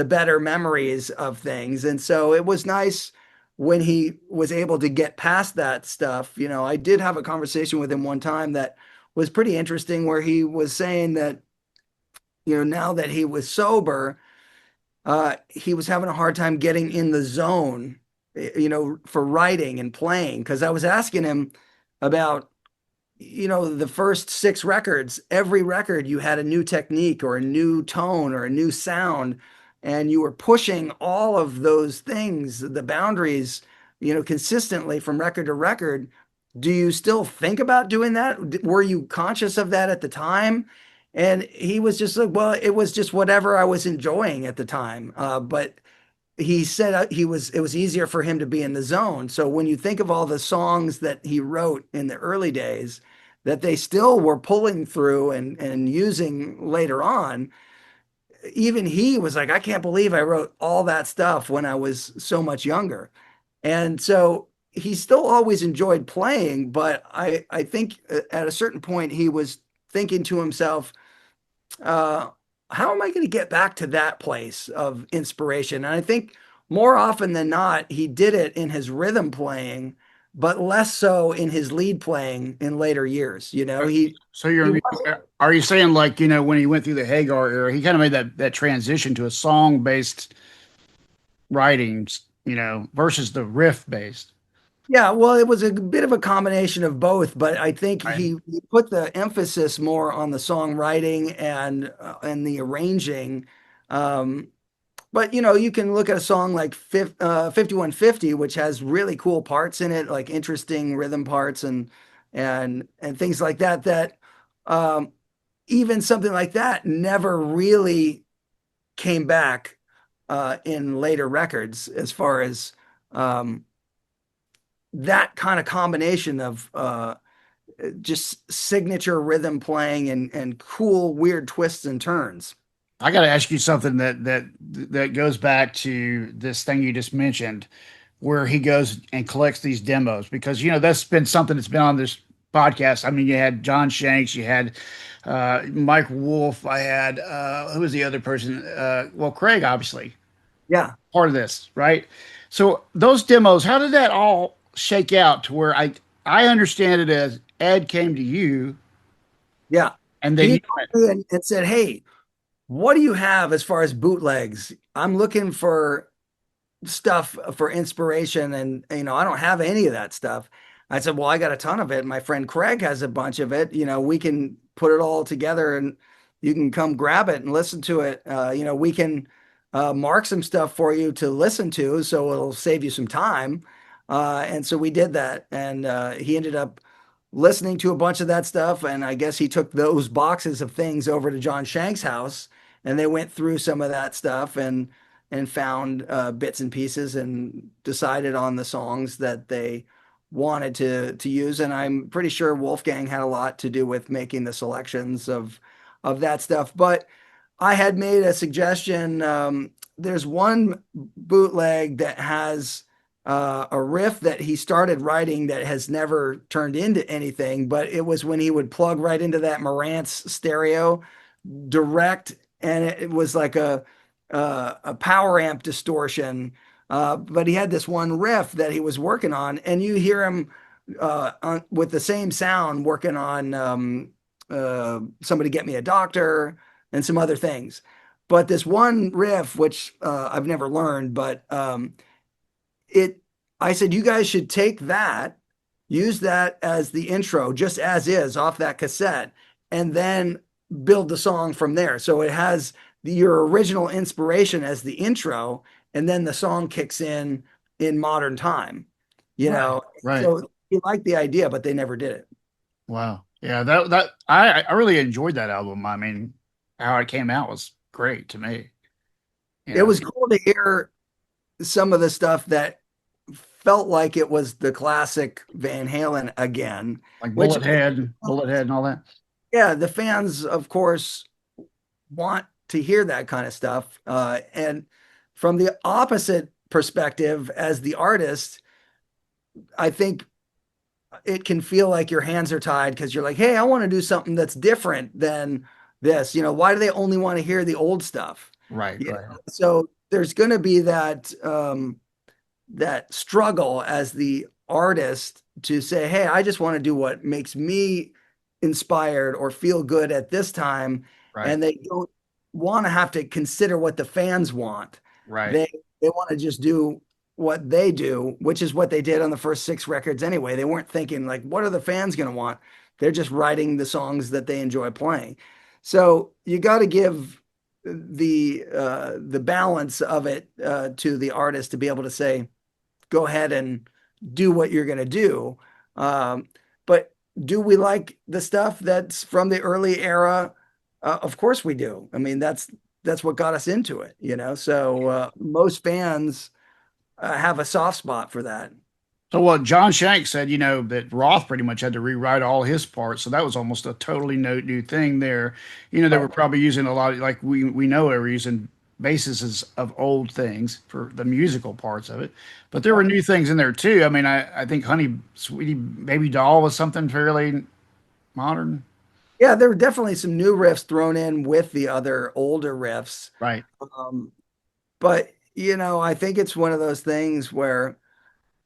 better memories of things. And so it was nice when he was able to get past that stuff. I did have a conversation with him one time that was pretty interesting where he was saying that, now that he was sober, he was having a hard time getting in the zone, for writing and playing. Because I was asking him about the first six records, every record you had a new technique or a new tone or a new sound, and you were pushing all of those things, the boundaries, consistently from record to record. Do you still think about doing that? Were you conscious of that at the time? And he was just like, well, it was just whatever I was enjoying at the time. But he said it was easier for him to be in the zone. So when you think of all the songs that he wrote in the early days that they still were pulling through and using later on, even he was like, I can't believe I wrote all that stuff when I was so much younger. And so he still always enjoyed playing, but I think at a certain point he was thinking to himself, uh, how am I going to get back to that place of inspiration? And I think more often than not, he did it in his rhythm playing, but less so in his lead playing in later years. Uh, So He you're wasn't, are you saying like, when he went through the Hagar era, he kind of made that transition to a song-based writings, versus the riff-based, yeah, well, it was a bit of a combination of both, but I think right? he put the emphasis more on the songwriting and the arranging. Um, But you can look at a song like 5150, which has really cool parts in it, like interesting rhythm parts and things like that, that um, even something like that never really came back in later records as far as um, that kind of combination of just signature rhythm playing and cool, weird twists and turns. I got to ask you something that goes back to this thing you just mentioned, where he goes and collects these demos, because that's been something that's been on this podcast. I mean, you had John Shanks, you had Mike Wolf, I had who was the other person? Well, Craig, obviously Yeah, part of this, right? So those demos, how did that all shake out to where I understand it as Ed came to you yeah. and then He you called went, me and said, "Hey, what do you have as far as bootlegs? I'm looking for stuff for inspiration, and I don't have any of that stuff." I said, "Well, I got a ton of it. My friend Craig has a bunch of it. We can put it all together and you can come grab it and listen to it. We can mark some stuff for you to listen to so it'll save you some time." And so we did that, and he ended up listening to a bunch of that stuff. And I guess he took those boxes of things over to John Shank's house, and they went through some of that stuff and found bits and pieces and decided on the songs that they wanted to use. And I'm pretty sure Wolfgang had a lot to do with making the selections of that stuff. But I had made a suggestion. There's one bootleg that has a riff that he started writing that has never turned into anything, but it was when he would plug right into that Marantz stereo direct, and it was like a power amp distortion. But he had this one riff that he was working on, and you hear him with the same sound working on "Somebody Get Me a Doctor" and some other things. But this one riff, which I've never learned, but it, I said, you guys should take that, use that as the intro, just as is off that cassette, and then build the song from there. So it has your original inspiration as the intro, and then the song kicks in modern time, you right, know. right. So he liked the idea, but they never did it. Wow. Yeah, that I really enjoyed that album. I mean, how it came out was great to me. You It know, was cool to hear some of the stuff that felt like it was the classic Van Halen again, like which, Bullethead and all that. yeah, the fans, of course, want to hear that kind of stuff. And from the opposite perspective, as the artist, I think it can feel like your hands are tied because you're like, hey, I want to do something that's different than this. Why do they only want to hear the old stuff? Right, right, So there's going to be that struggle as the artist to say, hey, I just want to do what makes me inspired or feel good at this time. right, And they don't want to have to consider what the fans want. right. They want to just do what they do, which is what they did on the first six records anyway. They weren't thinking like, what are the fans going to want? They're just writing the songs that they enjoy playing. So you got to give the balance of it to the artist to be able to say, go ahead and do what you're going to do. But do we like the stuff that's from the early era? Of course we do. I mean, that's what got us into it. So most fans have a soft spot for that. So what John Shank said, that Roth pretty much had to rewrite all his parts. So that was almost a totally new thing there. They were Right. probably using a lot of, like we know they were using bases of old things for the musical parts of it. But there were new things in there too. I mean, I think Honey Sweetie Baby Doll was something fairly modern. Yeah, there were definitely some new riffs thrown in with the other older riffs. Right. Um, but I think it's one of those things where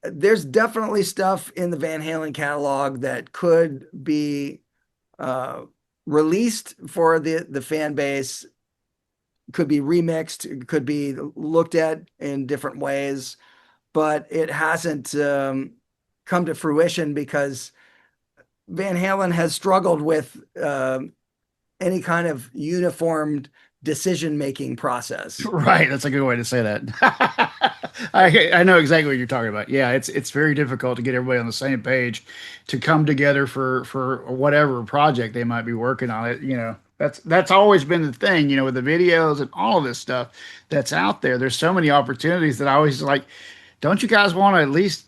there's definitely stuff in the Van Halen catalog that could be uh, released for the fan base, could be remixed, could be looked at in different ways, but it hasn't come to fruition because Van Halen has struggled with any kind of uniformed decision-making process. Right, that's a good way to say that. I know exactly what you're talking about. Yeah, it's very difficult to get everybody on the same page to come together for whatever project they might be working on. That's always been the thing, with the videos and all of this stuff that's out there. There's so many opportunities that I always like, don't you guys want to at least,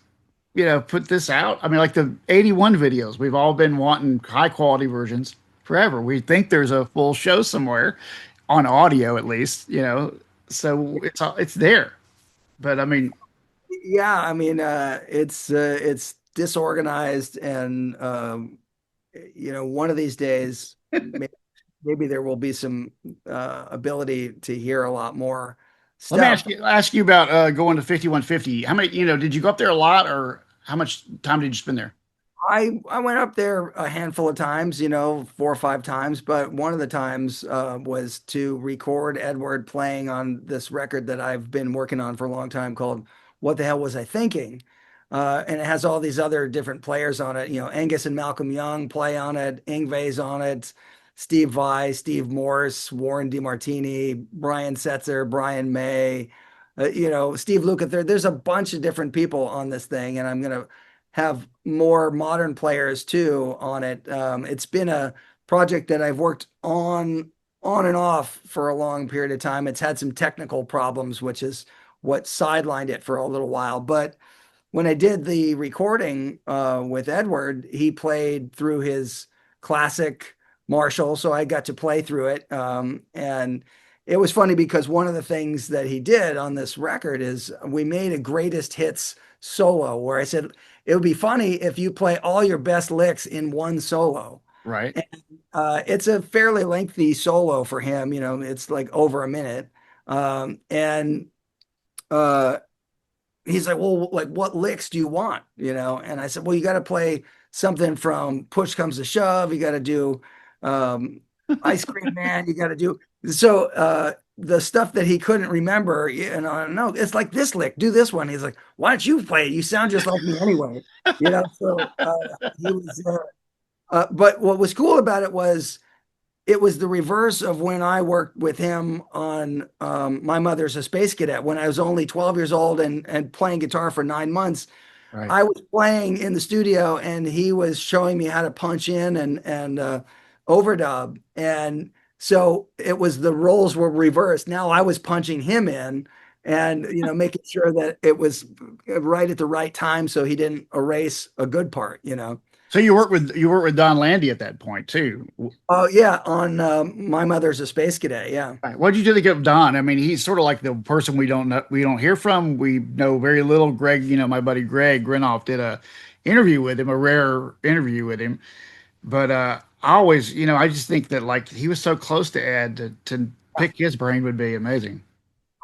put this out? I mean, like the 81 videos, we've all been wanting high quality versions forever. We think there's a full show somewhere on audio at least, so it's there. But I mean, Yeah, I mean, it's disorganized, and one of these days, maybe there will be some ability to hear a lot more let me stuff. ask you about going to 5150. How many, did you go up there a lot, or how much time did you spend there? I went up there a handful of times, four or five times, but one of the times was to record Edward playing on this record that I've been working on for a long time called "What the Hell Was I Thinking?" And it has all these other different players on it. Angus and Malcolm Young play on it, Yngwie's on it, Steve Vai, Steve Morse, Warren DeMartini, Brian Setzer, Brian May, Steve Lukather. There's a bunch of different people on this thing, and I'm gonna have more modern players too on it. It's been a project that I've worked on and off for a long period of time. It's had some technical problems, which is what sidelined it for a little while. But when I did the recording with Edward, he played through his classic Marshall, so I got to play through it. And it was funny because one of the things that he did on this record is we made a greatest hits solo where I said it would be funny if you play all your best licks in one solo. Right. And, it's a fairly lengthy solo for him, it's like over a minute. And uh, he's like, well, like what licks do you want? And I said, well, you got to play something from Push Comes to Shove. You got to do um, Ice Cream Man. You got to do so. The stuff that he couldn't remember, no, it's like this lick. Do this one. He's like, why don't you play it? You sound just like me anyway. So he was. But what was cool about it was the reverse of when I worked with him on My Mother's a Space Cadet when I was only 12 years old and playing guitar for 9 months. Right. I was playing in the studio and he was showing me how to punch in and overdub. And so it was the roles were reversed. Now I was punching him in and making sure that it was right at the right time so he didn't erase a good part. So you worked with Don Landy at that point too. Oh yeah, on My Mother's a Space Cadet. Yeah. Right. What did you think of Don? I mean, he's sort of like the person we don't hear from. We know very little. Greg, my buddy Greg Grinoff did a interview with him, a rare interview with him. But I always, I just think that like he was so close to Ed to pick his brain would be amazing.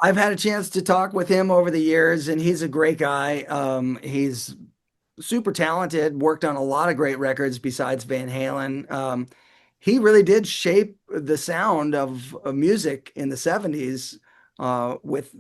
I've had a chance to talk with him over the years, and he's a great guy. He's super talented, worked on a lot of great records besides Van Halen. He really did shape the sound of music in the 70s with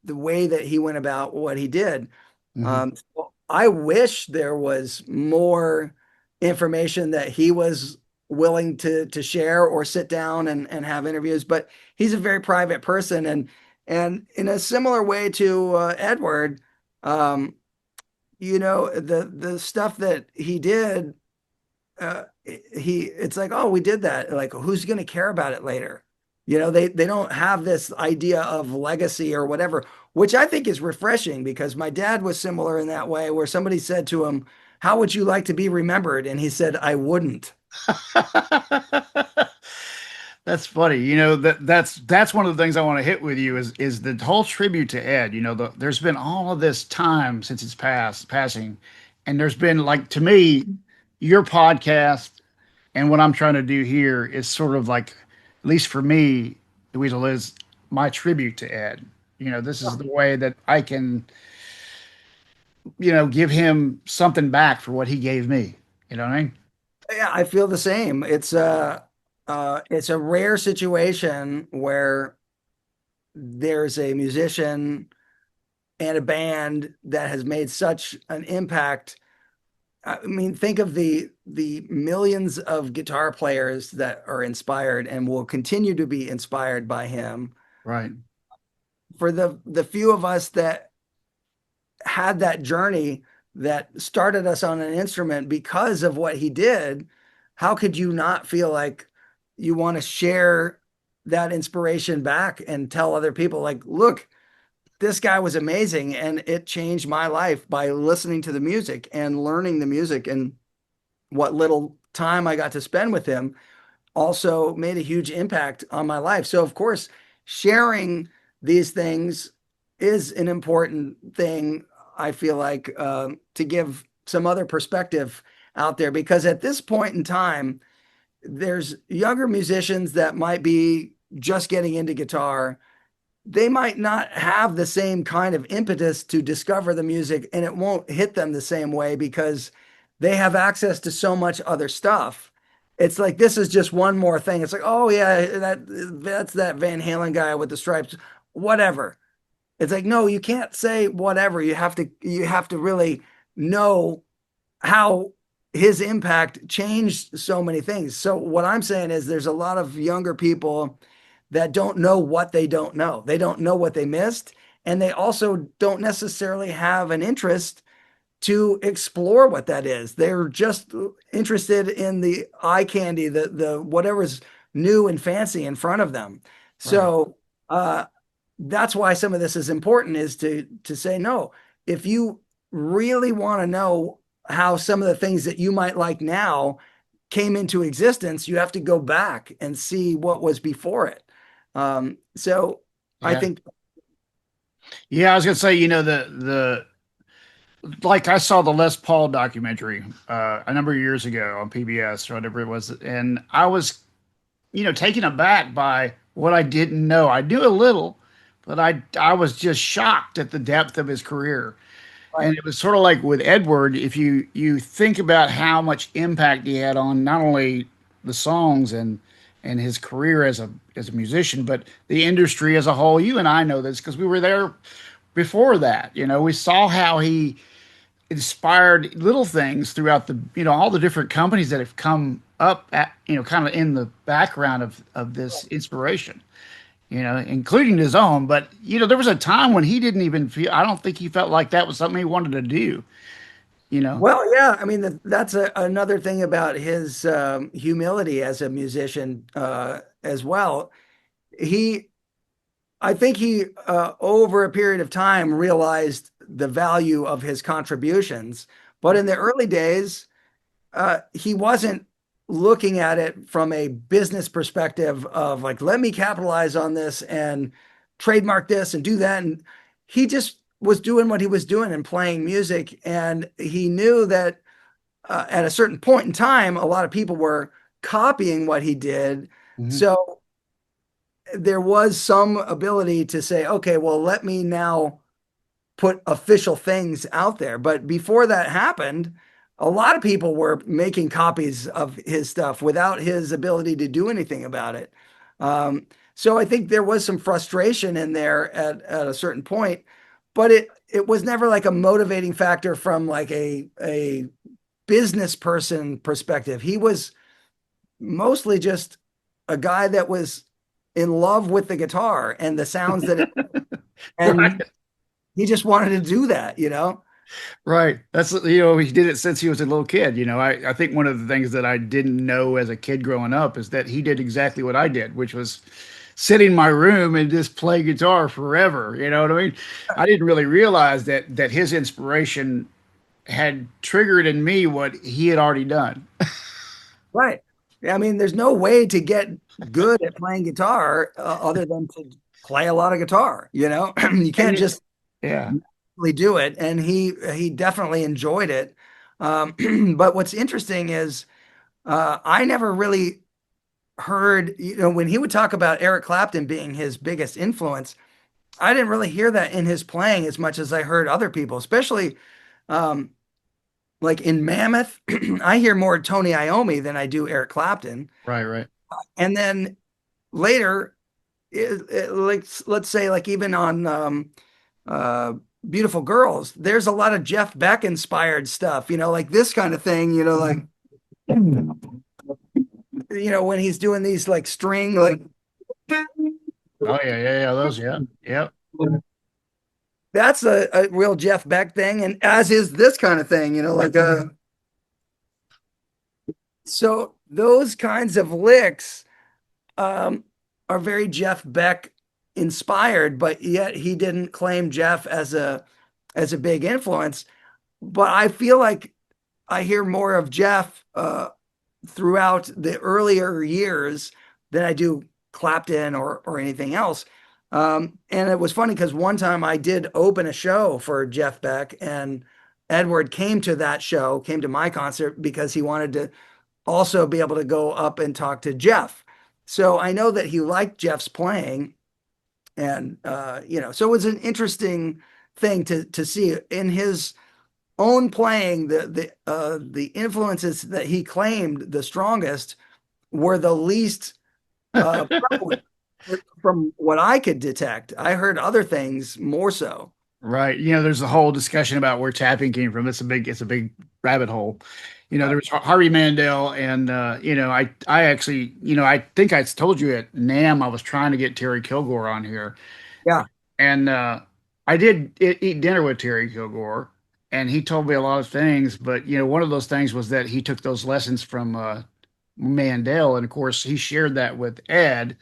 the way that he went about what he did. Hmm. So I wish there was more information that he was willing to share or sit down and have interviews, but he's a very private person. And in a similar way to Edward, um, the stuff that he did, it's like, oh, we did that. Like, who's going to care about it later? They don't have this idea of legacy or whatever, which I think is refreshing because my dad was similar in that way, where somebody said to him, "How would you like to be remembered?" And he said, "I wouldn't." That's funny. That's one of the things I want to hit with you is the whole tribute to Ed. There's been all of this time since his passing, and there's been like to me, your podcast and what I'm trying to do here is sort of like, at least for me, Dweezil is my tribute to Ed. This is the way that I can, give him something back for what he gave me. You know what I mean? Yeah, I feel the same. It's a rare situation where there's a musician and a band that has made such an impact. I mean, think of the millions of guitar players that are inspired and will continue to be inspired by him. Right. For the few of us that had that journey that started us on an instrument because of what he did, how could you not feel like you want to share that inspiration back and tell other people, like, look, this guy was amazing and it changed my life by listening to the music and learning the music, and what little time I got to spend with him also made a huge impact on my life. So, of course, sharing these things is an important thing, I feel like, to give some other perspective out there, because at this point in time, there's younger musicians that might be just getting into guitar. They might not have the same kind of impetus to discover the music, and it won't hit them the same way because they have access to so much other stuff. It's like this is just one more thing. It's like, oh yeah, that's that Van Halen guy with the stripes, whatever. It's like, no, you can't say whatever. You have to really know how his impact changed so many things. So what I'm saying is there's a lot of younger people that don't know what they don't know. They don't know what they missed, and they also don't necessarily have an interest to explore what that is. They're just interested in the eye candy, the whatever's new and fancy in front of them. Right. So that's why some of this is important, is to say no. If you really want to know how some of the things that you might like now came into existence, you have to go back and see what was before it. So I Yeah. think, Yeah, I was gonna say, the like I saw the Les Paul documentary a number of years ago on PBS or whatever it was, and I was, taken aback by what I didn't know. I knew a little, but I was just shocked at the depth of his career. right, And it was sort of like with Edward, if you think about how much impact he had on not only the songs and his career as a musician, but the industry as a whole. You and I know this because we were there before that. We saw how he inspired little things throughout all the different companies that have come up at, kind of in the background of this inspiration, including his own. But, there was a time when he didn't even feel, I don't think he felt like that was something he wanted to do, you know? well, yeah, I mean, that's another thing about his humility as a musician as well. He, I think he, over a period of time, realized the value of his contributions. But in the early days, he wasn't looking at it from a business perspective of like, let me capitalize on this and trademark this and do that. And he just was doing what he was doing and playing music. And he knew that at a certain point in time, a lot of people were copying what he did. Mhm. So there was some ability to say, okay, well, let me now put official things out there. But before that happened, a lot of people were making copies of his stuff without his ability to do anything about it. So I think there was some frustration in there at a certain point, but it was never like a motivating factor from like a business person perspective. He was mostly just a guy that was in love with the guitar and the sounds that it, and Right. he just wanted to do that, you know? Right. That's, he did it since he was a little kid. I think one of the things that I didn't know as a kid growing up is that he did exactly what I did, which was sit in my room and just play guitar forever. You know what I mean? I didn't really realize that his inspiration had triggered in me what he had already done. Right. I mean, there's no way to get good at playing guitar other than to play a lot of guitar, you know? You And can't just yeah. naturally do it. And he definitely enjoyed it. But what's interesting is I never really heard, when he would talk about Eric Clapton being his biggest influence, I didn't really hear that in his playing as much as I heard other people, especially um, like in Mammoth. I hear more Tony Iommi than I do Eric Clapton. Right, right. And then later, like let's say, like even on uh, Beautiful Girls, there's a lot of Jeff Beck inspired stuff, like this kind of thing, like when he's doing these like string, like Oh yeah, yeah, yeah. Those, yeah. Yep. that's a real Jeff Beck thing, and as is this kind of thing, like so those kinds of licks um, are very Jeff Beck inspired, but yet he didn't claim Jeff as a big influence. But I feel like I hear more of Jeff throughout the earlier years than I do Clapton or anything else. And it was funny because one time I did open a show for Jeff Beck, and Edward came to that show, came to my concert because he wanted to also be able to go up and talk to Jeff. So I know that he liked Jeff's playing, and so it was an interesting thing to see in his own playing. The influences that he claimed the strongest were the least prevalent from what I could detect. I heard other things more so. Right. There's a whole discussion about where tapping came from. It's a big rabbit hole. There Right. was Harvey Mandel and I actually, I think I told you at NAMM I was trying to get Terry Kilgore on here. Yeah. And I did eat dinner with Terry Kilgore and he told me a lot of things, but one of those things was that he took those lessons from Mandel, and of course he shared that with Ed.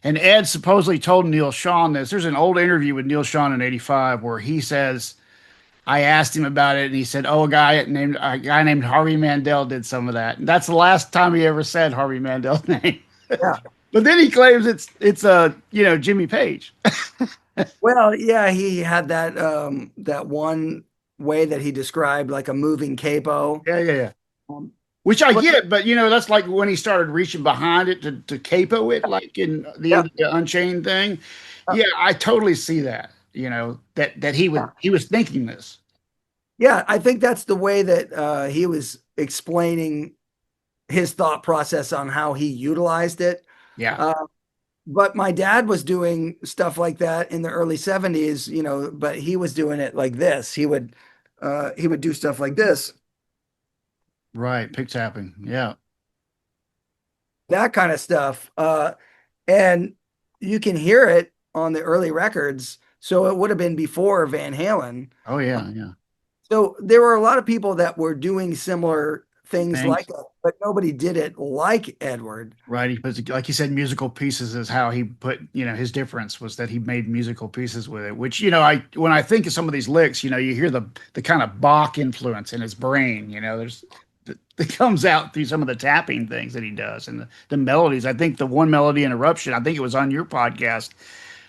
And Ed supposedly told Neil Sean this. There's an old interview with Neil Sean in '85 where he says, I asked him about it, and he said, "Oh, a guy named Harvey Mandel did some of that." And that's the last time he ever said Harvey Mandel's name. Yeah. But then he claims it's Jimmy Page. Well, yeah, he had that one way that he described like a moving capo. Yeah, yeah, yeah. Um, Which I but get, but that's like when he started reaching behind it to capo it, like in the yeah, end of the Unchained thing. uh, Yeah, I totally see that. That he yeah, was thinking this. yeah. I think that's the way that he was explaining his thought process on how he utilized it. Yeah. Uh, but my dad was doing stuff like that in the early 70s, but he was doing it like this. He would do stuff like this, Right. Pick tapping. Yeah. that kind of stuff. And you can hear it on the early records. So it would have been before Van Halen. Oh yeah, yeah. So there were a lot of people that were doing similar things like Things. that, but nobody did it like Edward. Right. He puts, like you said, musical pieces is how he put, his difference was that he made musical pieces with it, which, when I think of some of these licks, you hear the kind of Bach influence in his brain, there's that comes out through some of the tapping things that he does and the melodies. I think the one melody in Eruption, I think it was on your podcast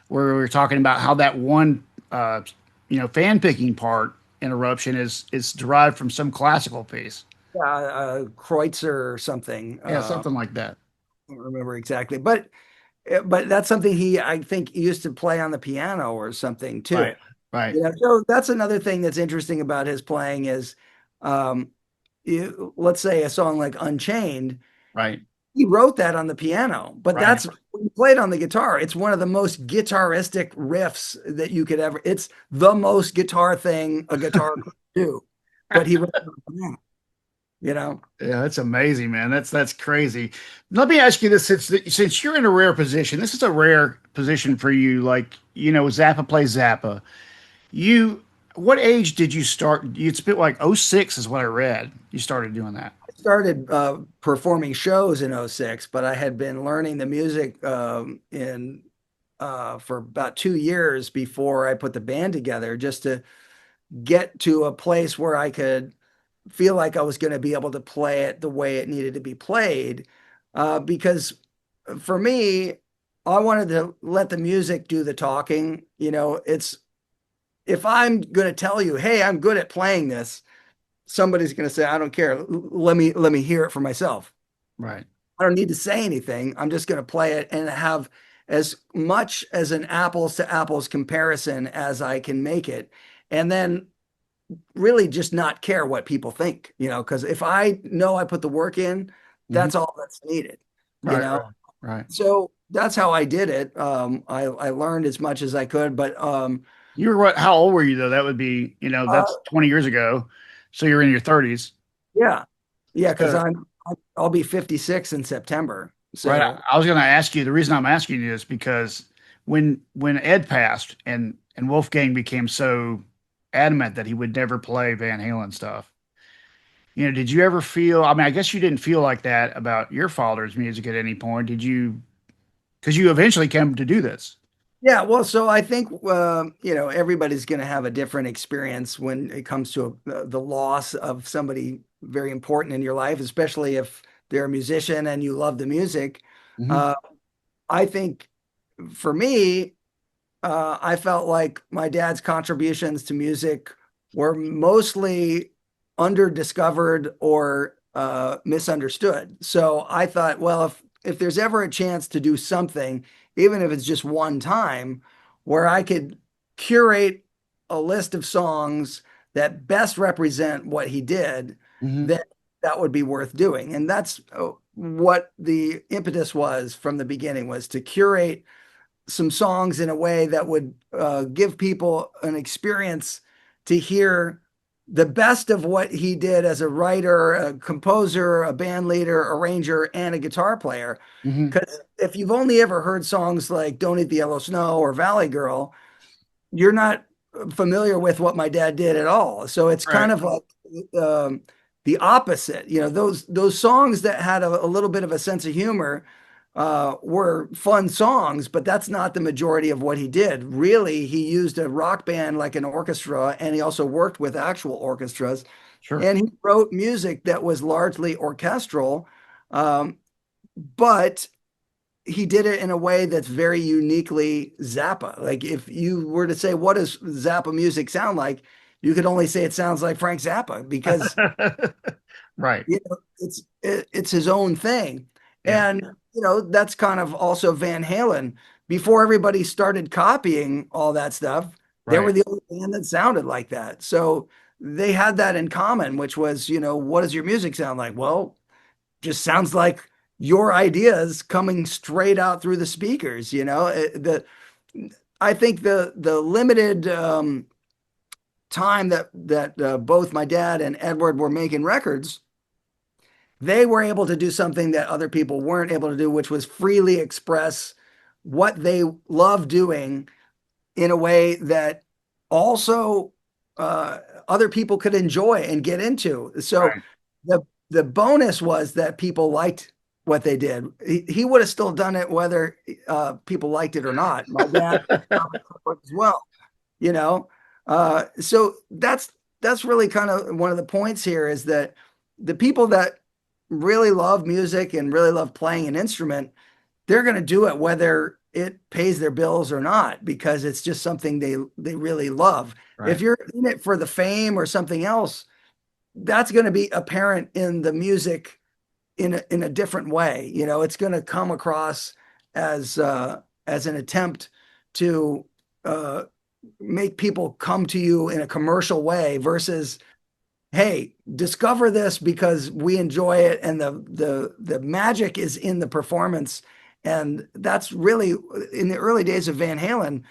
where we were talking about how that one, fan picking part in Eruption is derived from some classical piece. Kreutzer or something. Yeah, something like that. I don't remember exactly, but that's something I think he used to play on the piano or something too. Right. Right. So that's another thing that's interesting about his playing is, um, let's say a song like Unchained, Right. he wrote that on the piano, but Right. that's when he played on the guitar. It's one of the most guitaristic riffs that you could ever. It's the most guitar thing a guitar could do, but he wrote it on the piano, you know. Yeah, that's amazing, man. That's crazy. Let me ask you this: since you're in a rare position, this is a rare position for you. Like Zappa Plays Zappa. You, what age did you start? You'd spit like '06 is what I read. You started doing that. I started performing shows in '06, but I had been learning the music in for about 2 years before I put the band together, just to get to a place where I could feel like I was going to be able to play it the way it needed to be played. Because for me, I wanted to let the music do the talking. It's if I'm going to tell you, hey, I'm good at playing this, somebody's going to say, I don't care. Let me hear it for myself. Right. I don't need to say anything. I'm just going to play it and have as much as an apples to apples comparison as I can make it. And then really just not care what people think, because if I know I put the work in, Hmm. that's all that's needed, you Right. know. Right. Right. So that's how I did it. I learned as much as I could, but You were what? How old were you though? That would be, uh, that's 20 years ago. So you're in your 30s. yeah, yeah, because So, I'll be 56 in September. right. So I was going to ask you. The reason I'm asking you is because when Ed passed and Wolfgang became so adamant that he would never play Van Halen stuff. Did you ever feel? I mean, I guess you didn't feel like that about your father's music at any point, did you? Because you eventually came to do this. yeah, well, so I think everybody's going to have a different experience when it comes to the loss of somebody very important in your life, especially if they're a musician and you love the music. Hmm. Uh, I think for me, I felt like my dad's contributions to music were mostly underdiscovered or misunderstood. So I thought, well, if there's ever a chance to do something, even if it's just one time, where I could curate a list of songs that best represent what he did, Hmm. then that would be worth doing. And that's what the impetus was from the beginning, was to curate some songs in a way that would give people an experience to hear the best of what he did as a writer, a composer, a band leader, arranger, and a guitar player. Hmm. Because if you've only ever heard songs like Don't Eat the Yellow Snow or Valley Girl, you're not familiar with what my dad did at all. So it's Right. kind of like the opposite. Those songs that had a little bit of a sense of humor were fun songs, but that's not the majority of what he did. Really, he used a rock band like an orchestra, and he also worked with actual orchestras. Sure. And he wrote music that was largely orchestral, but he did it in a way that's very uniquely Zappa. Like if you were to say, what does Zappa music sound like? You could only say it sounds like Frank Zappa because Right. it's his own thing. Yeah. And that's kind of also Van Halen. Before everybody started copying all that stuff, they were Right. the only band that sounded like that. So they had that in common, which was, what does your music sound like? Well, just sounds like your ideas coming straight out through the speakers. I think the limited time that both my dad and Edward were making records, they were able to do something that other people weren't able to do, which was freely express what they love doing in a way that also other people could enjoy and get into. So Right. the the bonus was that people liked what they did. He would have still done it whether people liked it or not. My dad as well, you know. So that's really kind of one of the points here is that the people that really love music and really love playing an instrument, they're going to do it whether it pays their bills or not, because it's just something they really love. If Right. you're in it for the fame or something else, that's going to be apparent in the music in a different way. You know, it's going to come across as an attempt to uh, make people come to you in a commercial way versus, hey, discover this because we enjoy it and the magic is in the performance. And that's really in the early days of Van Halen,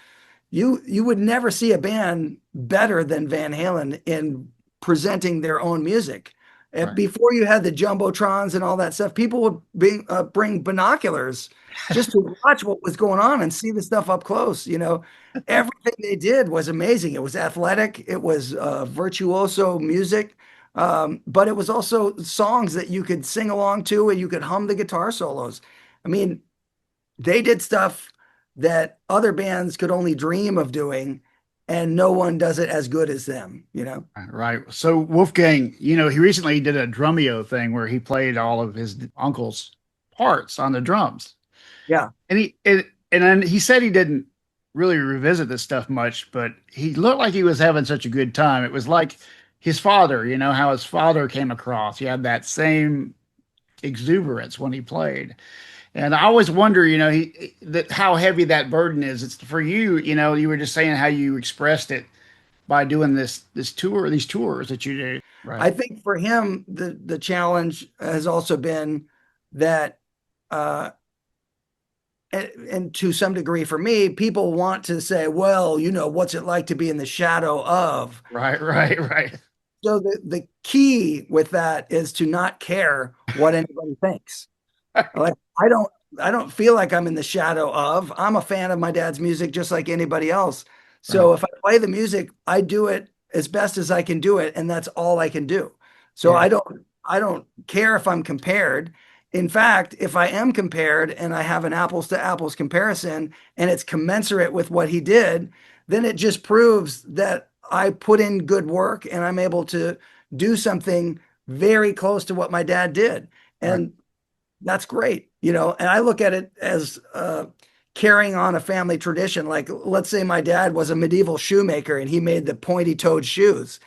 you would never see a band better than Van Halen in presenting their own music. Right. Before you had the jumbotrons and all that stuff, people would bring binoculars just to watch what was going on and see the stuff up close. You know, everything they did was amazing. It was athletic. It was virtuoso music, but it was also songs that you could sing along to and you could hum the guitar solos. I mean, they did stuff that other bands could only dream of doing, and no one does it as good as them, you know? Right. So Wolfgang, he recently did a Drumeo thing where he played all of his uncle's parts on the drums. Yeah. And then he said he didn't really revisit this stuff much, but he looked like he was having such a good time. It was like his father, how his father came across. He had that same exuberance when he played. And I always wonder, that how heavy that burden is. It's for you, you were just saying how you expressed it by doing these tours that you do. Right. I think for him, the challenge has also been that, uh, and to some degree for me, people want to say, well, you know, what's it like to be in the shadow of? Right, right, right. So the key with that is to not care what anybody thinks. Like I don't feel like I'm in the shadow of. I'm a fan of my dad's music just like anybody else. Right, So if I play the music, I do it as best as I can do it, and that's all I can do. So yeah, I don't care if I'm compared. In fact, if I am compared and I have an apples to apples comparison and it's commensurate with what he did, then it just proves that I put in good work and I'm able to do something very close to what my dad did. right, And that's great, you know. And I look at it as carrying on a family tradition. Like, let's say my dad was a medieval shoemaker and he made the pointy-toed shoes.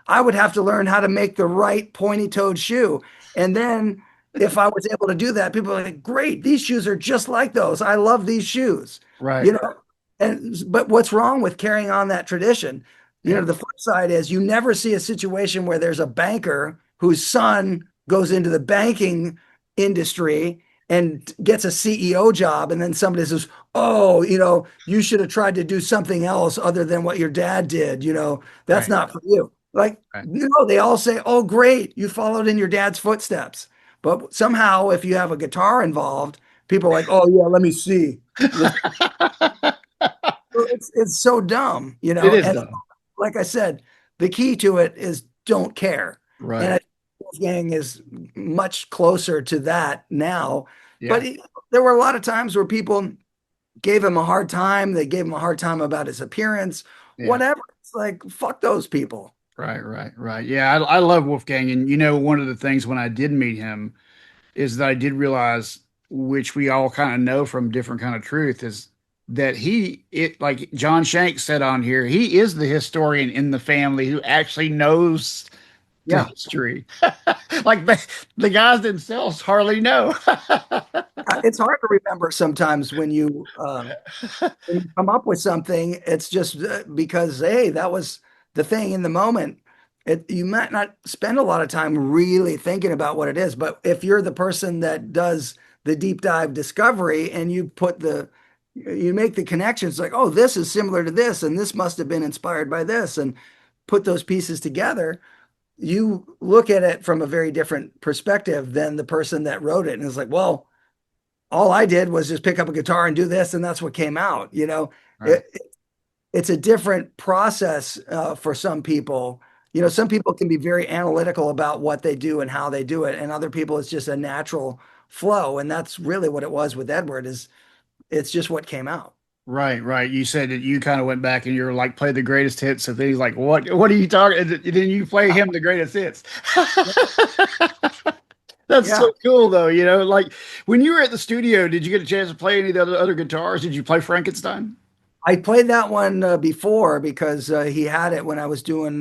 I would have to learn how to make the right pointy-toed shoe. And then if I was able to do that, people are like, great, these shoes are just like those. I love these shoes, right. you know. And but what's wrong with carrying on that tradition? You Yeah, know, the flip side is you never see a situation where there's a banker whose son goes into the banking industry and gets a CEO job, and then somebody says, "Oh, you know, you should have tried to do something else other than what your dad did. You know, that's right, not for you." Like, right. no, they all say, "Oh, great, you followed in your dad's footsteps." But somehow, if you have a guitar involved, people are like, "Oh yeah, let me see." It's so dumb, you It know. is And dumb. like I said, the key to it is don't care. And I Right. think Wolfgang is much closer to that now. But Yeah, there were a lot of times where people gave him a hard time. They gave him a hard time about his appearance, yeah. whatever. It's like, fuck those people. Right, right, right. Yeah, I love Wolfgang, and one of the things when I did meet him is that I did realize, which we all kind of know from different kind of truth, is that like John Shanks said on here, he is the historian in the family who actually knows the Yeah. history. Like the guys themselves hardly know. It's hard to remember sometimes when you come up with something, it's just because, hey, that was the thing in the moment. You might not spend a lot of time really thinking about what it is, but if you're the person that does the deep dive discovery and you make the connections like, oh, this is similar to this, and this must have been inspired by this, and put those pieces together, you look at it from a very different perspective than the person that wrote it. And it's like, well, all I did was just pick up a guitar and do this, and that's what came out. You know, Right, it, it's a different process for some people. You know, some people can be very analytical about what they do and how they do it, and other people it's just a natural flow. And that's really what it was with Edward. Is it's just what came out. Right, right. You said that you kind of went back and you're like, play the greatest hits. So then he's like, what are you talking? And then you play him the greatest hits. That's Yeah. so cool, though. Like when you were at the studio, did you get a chance to play any of the other guitars? Did you play Frankenstein? I played that one before because he had it when I was doing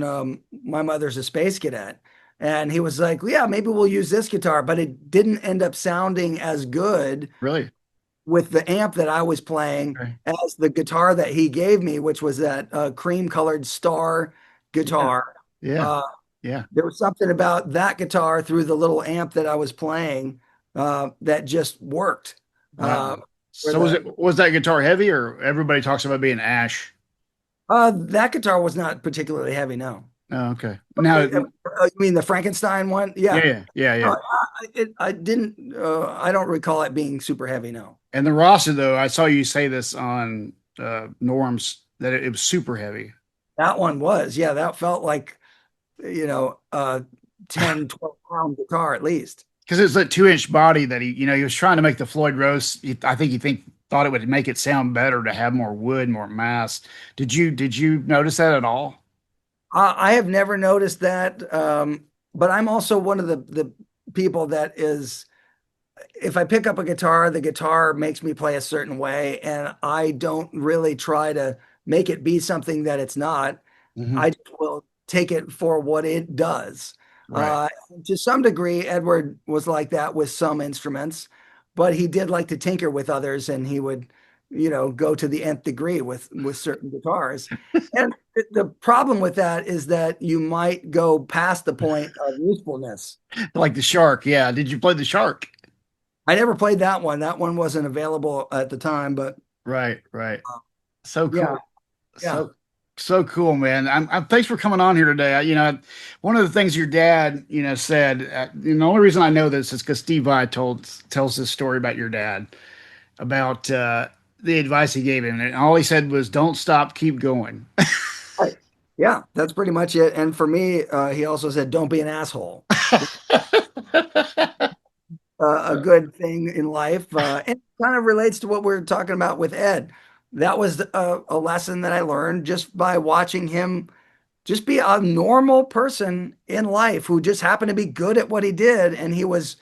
My Mother's a Space Cadet. And he was like, yeah, maybe we'll use this guitar, but it didn't end up sounding as good Really? with the amp that I was playing Okay. as the guitar that he gave me, which was that cream colored star Yeah, guitar. yeah, Uh, yeah. there was something about that guitar through the little amp that I was playing that just worked. Wow. For So the was that guitar heavy, or everybody talks about being ash? that guitar was not particularly heavy, no. Oh, okay. Now, You mean the Frankenstein one? yeah, Yeah. yeah, yeah, No, yeah. I didn't. I don't recall it being super heavy. No, And the Rasa, though, I saw you say this on Norms that it was super heavy that one was. Yeah, that felt like 10, 12 pound guitar at least. because it's that 2 inch body that he was trying to make the Floyd Rose. I think thought it would make it sound better to have more wood, more mass. Did you notice that at all? I have never noticed that, but I'm also one of the people that is. If I pick up a guitar, the guitar makes me play a certain way, and I don't really try to make it be something that it's not. Hmm. I just will take it for what it does. Right. Uh, to some degree, Edward was like that with some instruments, but he did like to tinker with others, and he would, go to the nth degree with certain guitars. And the problem with that is that you might go past the point of usefulness. Like the Shark. Yeah. Did you play the Shark? I never played that one. That one wasn't available at the time, but Right. Right. So yeah, cool. yeah. So cool, man. Thanks for coming on here today. One of the things your dad, said, the only reason I know this is because Steve Vai tells this story about your dad, about the advice he gave him. And all he said was, don't stop, keep going. Right. Yeah, that's pretty much it. And for me, he also said, "Don't be an asshole." A good thing in life. And it kind of relates to what we're talking about with Ed. That was a lesson that I learned just by watching him just be a normal person in life who just happened to be good at what he did. And he was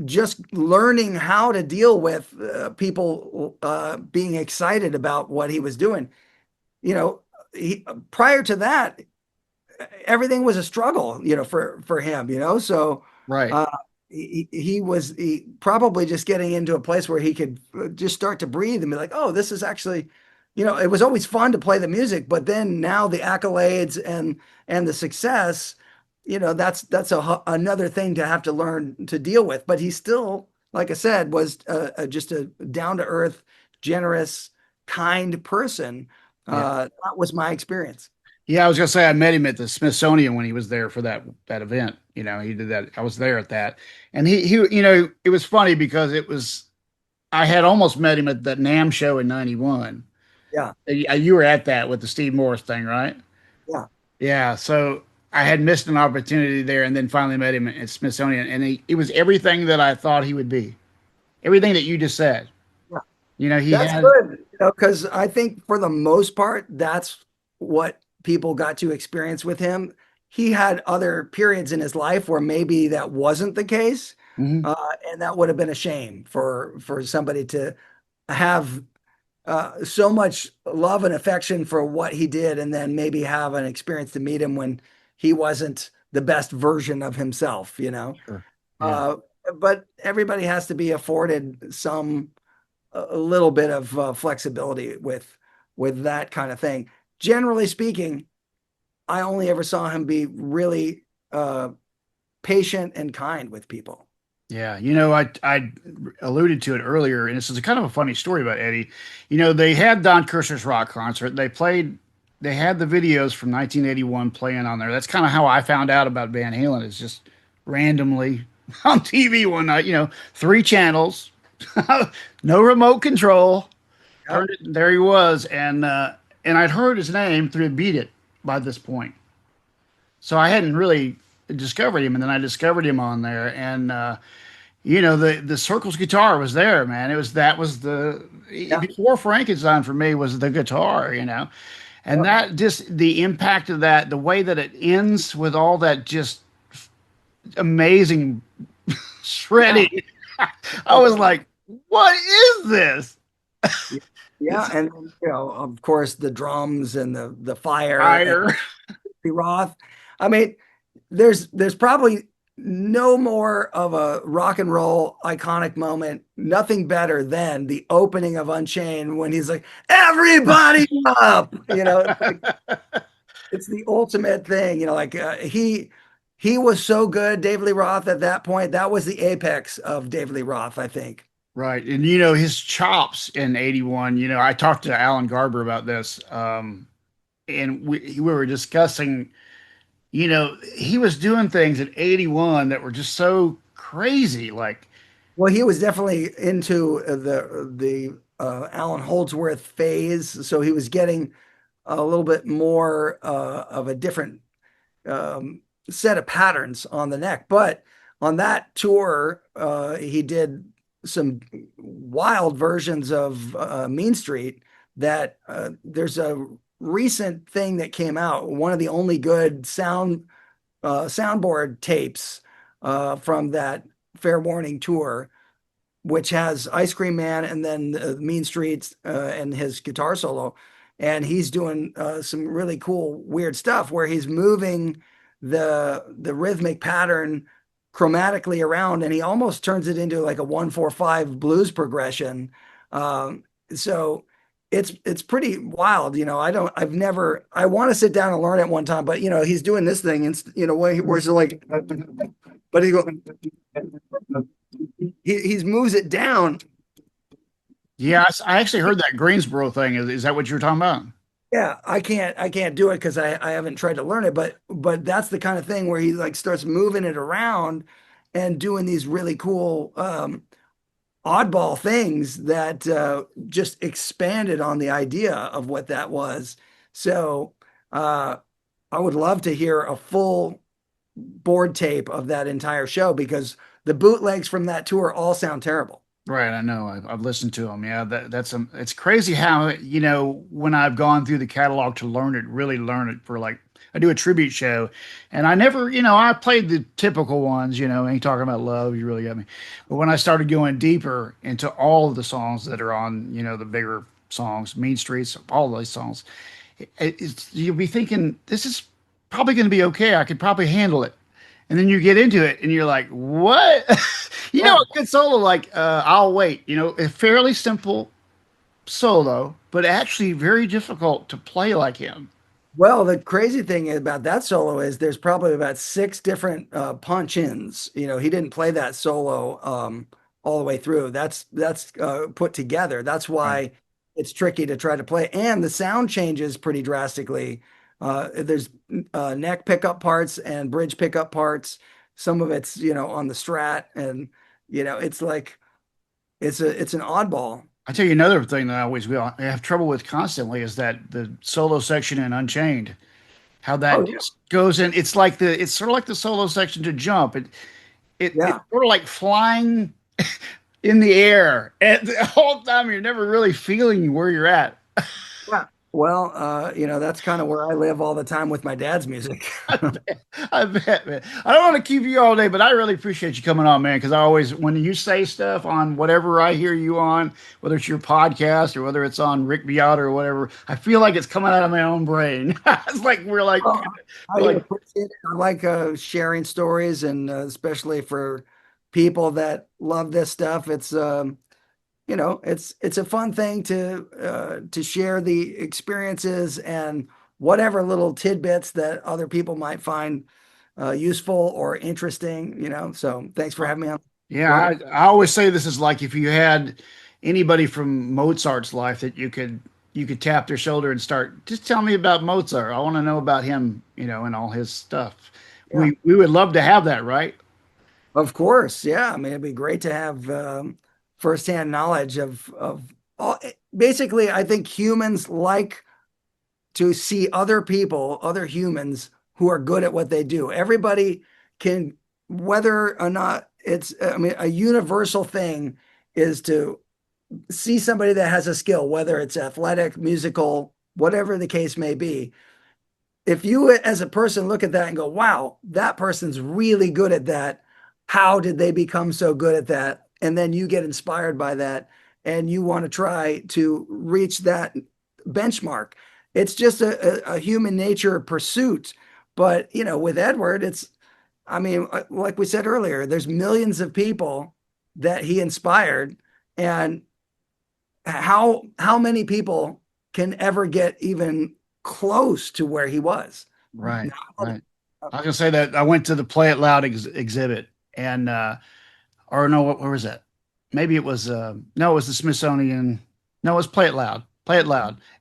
just learning how to deal with people being excited about what he was doing. You know, prior to that, everything was a struggle, for him, So Right. uh, he was probably just getting into a place where he could just start to breathe and be like, oh, this is actually, it was always fun to play the music, but then now the accolades and the success, that's another thing to have to learn to deal with. But he still, like I said, was just a down to earth, generous, kind person. Yeah. That was my experience. Yeah, I was gonna say I met him at the Smithsonian when he was there for that event. He did that. I was there at that, and he it was funny because I had almost met him at that NAMM show in '91. Yeah, You were at that with the Steve Morris thing, right? yeah, Yeah. So I had missed an opportunity there, and then finally met him at Smithsonian, and he was everything that I thought he would be. Everything that you just said. yeah. He That's had. good, because I think for the most part, that's what people got to experience with him. He had other periods in his life where maybe that wasn't the case, Mhm. uh, and that would have been a shame for somebody to have so much love and affection for what he did, and then maybe have an experience to meet him when he wasn't the best version of himself. Sure. Yeah. Uh, but everybody has to be afforded a little bit of flexibility with that kind of thing. Generally speaking, I only ever saw him be really patient and kind with people. Yeah, I alluded to it earlier, and this is a kind of a funny story about Eddie. They had Don Kirshner's rock concert. They had the videos from 1981 playing on there. That's kind of how I found out about Van Halen. Is just randomly on TV one night. 3 channels, no remote control. Yep. Turned it, there he was, and I'd heard his name through Beat It by this point, so I hadn't really discovered him, and then I discovered him on there, and the Circles guitar was there, man. Yeah. before Frankenstein for me was the guitar, and Yeah. that just the impact of that, the way that it ends with all that just amazing Yeah. shredding. I was like, what is this? Yeah. It's And of course, the drums and the fire and fire. the Roth. I mean, there's probably no more of a rock and roll iconic moment, nothing better than the opening of Unchained when he's like, "Everybody up!" It's the ultimate thing. Like he was so good, David Lee Roth at that point. That was the apex of David Lee Roth, I think. Right. And his chops in 81, I talked to Alan Garber about this. And we were discussing, he was doing things at 81 that were just so crazy. Like, Well, he was definitely into the Alan Holdsworth phase, so he was getting a little bit more of a different set of patterns on the neck. But on that tour, he did some wild versions of Mean Street that there's a recent thing that came out, one of the only good soundboard tapes from that Fair Warning tour, which has Ice Cream Man and then Mean Streets and his guitar solo. And he's doing some really cool, weird stuff where he's moving the rhythmic pattern chromatically around, and he almost turns it into like a 1-4-5 blues progression. So it's pretty wild. I've never, I want to sit down and learn it one time, but he's doing this thing and where it's like, but he go, he moves it down. yeah, I actually heard that Greensboro thing. Is that what you were talking about? Yeah, I can't do it because I haven't tried to learn it, but that's the kind of thing where he like starts moving it around and doing these really cool oddball things that just expanded on the idea of what that was. So uh, I would love to hear a full board tape of that entire show because the bootlegs from that tour all sound terrible. Right, I know. I've listened to them. Yeah, it's crazy how, when I've gone through the catalog to learn it, really learn it for like I do a tribute show, and I never, I played the typical ones, ain't talking about love, you really got me. But when I started going deeper into all of the songs that are on, the bigger songs, Mean Streets, all those songs, you'll be thinking this is probably going to be okay. I could probably handle it. And then you get into it and you're like, what? Yeah. A good solo like I'll Wait, a fairly simple solo, but actually very difficult to play like him. Well, the crazy thing about that solo is there's probably about six different punch-ins. He didn't play that solo all the way through. That's put together. That's Right. why it's tricky to try to play. And the sound changes pretty drastically. There's neck pickup parts and bridge pickup parts. Some of it's, on the Strat, and it's like it's an oddball. I tell you another thing that I always will I have trouble with constantly is that the solo section in Unchained, how Oh that yeah. just goes in. It's sort of like the solo section to Jump. It's Yeah. sort of like flying in the air. And the whole time you're never really feeling where you're at. Yeah. Well, that's kind of where I live all the time with my dad's music. I bet, I bet, man. I don't want to keep you all day, but I really appreciate you coming on, man. Because I always, when you say stuff on whatever I hear you on, whether it's your podcast or whether it's on Rick Beata or whatever, I feel like it's coming out of my own brain. It's like Well, I we're like, appreciate it. I like sharing stories, and especially for people that love this stuff. It's a fun thing to share the experiences and whatever little tidbits that other people might find useful or interesting. So thanks for having me on. yeah. Love it. I always say this is like if you had anybody from Mozart's life that you could tap their shoulder and start. Just tell me about Mozart. I want to know about him, and all his stuff. Yeah. We would love to have that, right? Of course, yeah. I mean, it'd be great to have firsthand knowledge of all. Basically, I think humans like to see other people, other humans who are good at what they do. Everybody can, whether or not it's, I mean, a universal thing is to see somebody that has a skill, whether it's athletic, musical, whatever the case may be, if you as a person look at that and go, wow, that person's really good at that. How did they become so good at that? And then you get inspired by that and you want to try to reach that benchmark. It's just a human nature pursuit. But, with Edward, I mean, like we said earlier, there's millions of people that he inspired. And how many people can ever get even close to where he was? Right, Not- right. I was gonna say that I went to the Play It Loud exhibit, and or no, where was that? Maybe it was no, it was the Smithsonian. No, it was Play It Loud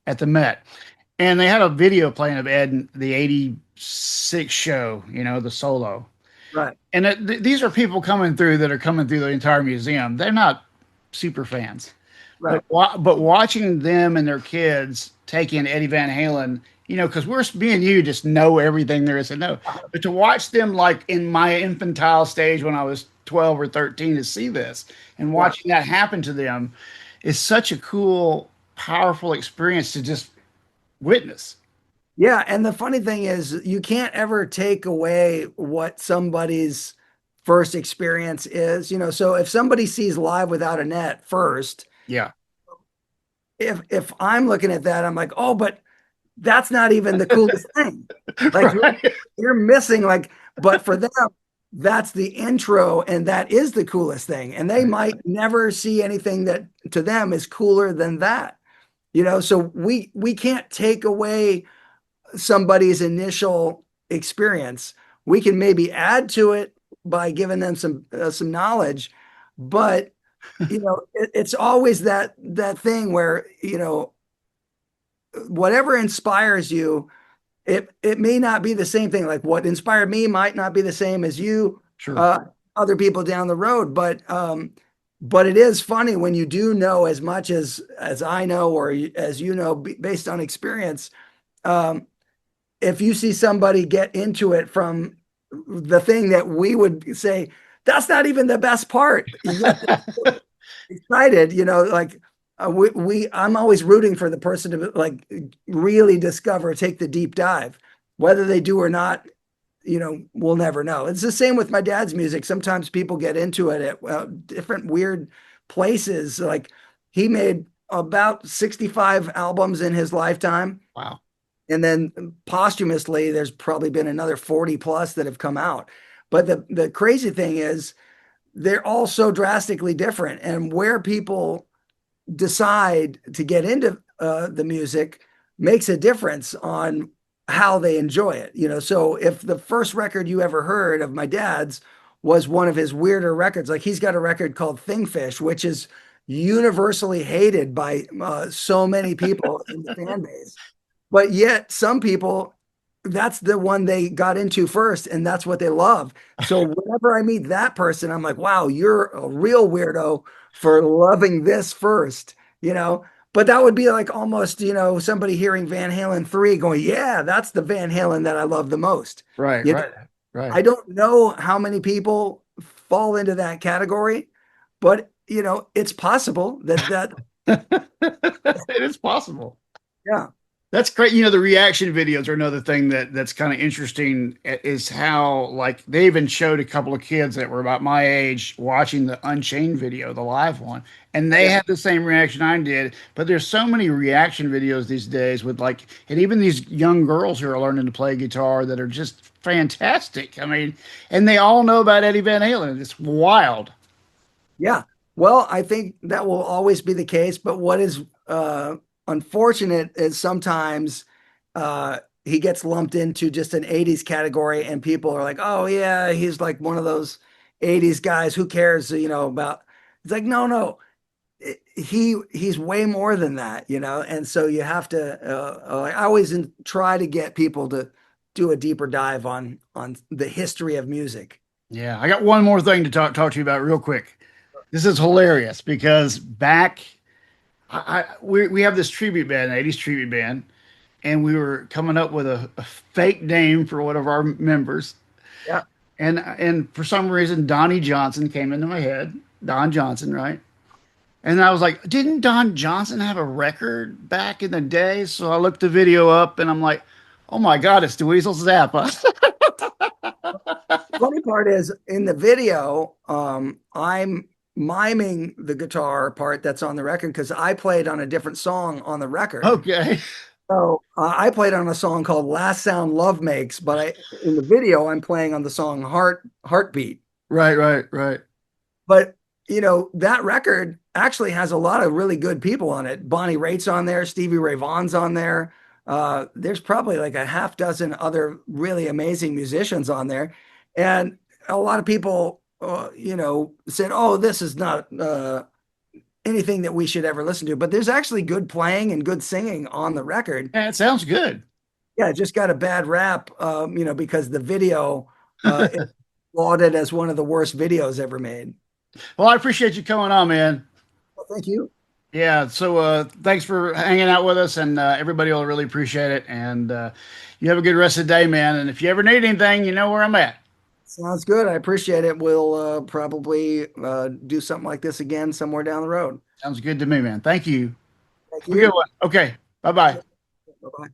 at the Met, and they had a video playing of Ed in the '86 show, the solo. Right, And these are people coming through that are coming through the entire museum. They're not super fans. right. But watching them and their kids take in Eddie Van Halen, because me and you just know everything there is to know. But to watch them like in my infantile stage when I was 12 or 13 to see this and Yeah. watching that happen to them is such a cool, powerful experience to just witness. Yeah. And the funny thing is, you can't ever take away what somebody's first experience is. So if somebody sees Live Without a Net first, Yeah. if I'm looking at that, I'm like, oh, but that's not even the coolest thing. Like Right. you're missing but for them, that's the intro and that is the coolest thing. And they Right. might never see anything that to them is cooler than that. So we can't take away somebody's initial experience. We can maybe add to it by giving them some knowledge, but it's always that thing where whatever inspires you, it may not be the same thing. Like what inspired me might not be the same as you, Sure. uh, other people down the road. But it is funny when you do know as much as I know or as based on experience. Um, if you see somebody get into it from the thing that we would say that's not even the best part, yet excited, I'm always rooting for the person to like really discover, take the deep dive. Whether they do or not, we'll never know. It's the same with my dad's music. Sometimes people get into it at different weird places. Like he made about 65 albums in his lifetime. Wow. And then posthumously, there's probably been another 40 plus that have come out. But the crazy thing is, they're all so drastically different. And where people decide to get into the music makes a difference on how they enjoy it. So if the first record you ever heard of my dad's was one of his weirder records, like he's got a record called Thingfish, which is universally hated by so many people in the fan base. But yet, some people, that's the one they got into first, and that's what they love. So whenever I meet that person, I'm like, wow, you're a real weirdo for loving this first, you know? But that would be like almost, somebody hearing Van Halen 3 going, yeah, that's the Van Halen that I love the most. Right, You know, right, right. I don't know how many people fall into that category, but it's possible that It is possible. yeah, That's great. The reaction videos are another thing that's kind of interesting is how like they even showed a couple of kids that were about my age watching the Unchained video, the live one, and they yeah, had the same reaction I did. But there's so many reaction videos these days with like, and even these young girls who are learning to play guitar that are just fantastic. I mean, and they all know about Eddie Van Halen. It's wild. yeah. Well, I think that will always be the case, but what is unfortunate is sometimes he gets lumped into just an 80s category and people are like, "Oh yeah, he's like one of those 80s guys. Who cares, about." It's like, "No, no. He's way more than that. And so you have to I always try to get people to do a deeper dive on the history of music. Yeah, I got one more thing to talk to you about real quick. This is hilarious because back we have this tribute band, 80s tribute band, and we were coming up with a fake name for one of our members. Yeah. And for some reason Donnie Johnson came into my head. Don Johnson, right? And I was like, didn't Don Johnson have a record back in the day? So I looked the video up and I'm like, oh my God, it's Dweezil Zappa. Funny part is in the video, I'm miming the guitar part that's on the record because I played on a different song on the record. Okay. So I played on a song called "Last Sound Love Makes," but in the video I'm playing on the song "Heartbeat." Right, right, right. But that record actually has a lot of really good people on it. Bonnie Raitt's on there, Stevie Ray Vaughan's on there. There's probably like a half dozen other really amazing musicians on there, and a lot of people, said, "Oh, this is not anything that we should ever listen to." But there's actually good playing and good singing on the record. Yeah, it sounds good. Yeah, it just got a bad rap, because the video is lauded as one of the worst videos ever made. Well, I appreciate you coming on, man. Well, thank you. Yeah, so thanks for hanging out with us, and everybody will really appreciate it. And you have a good rest of the day, man. And if you ever need anything, you know where I'm at. Sounds good. I appreciate it. We'll probably do something like this again somewhere down the road. Sounds good to me, man. Thank you. Thank Have a good you. one. Okay. Bye bye. Bye-bye.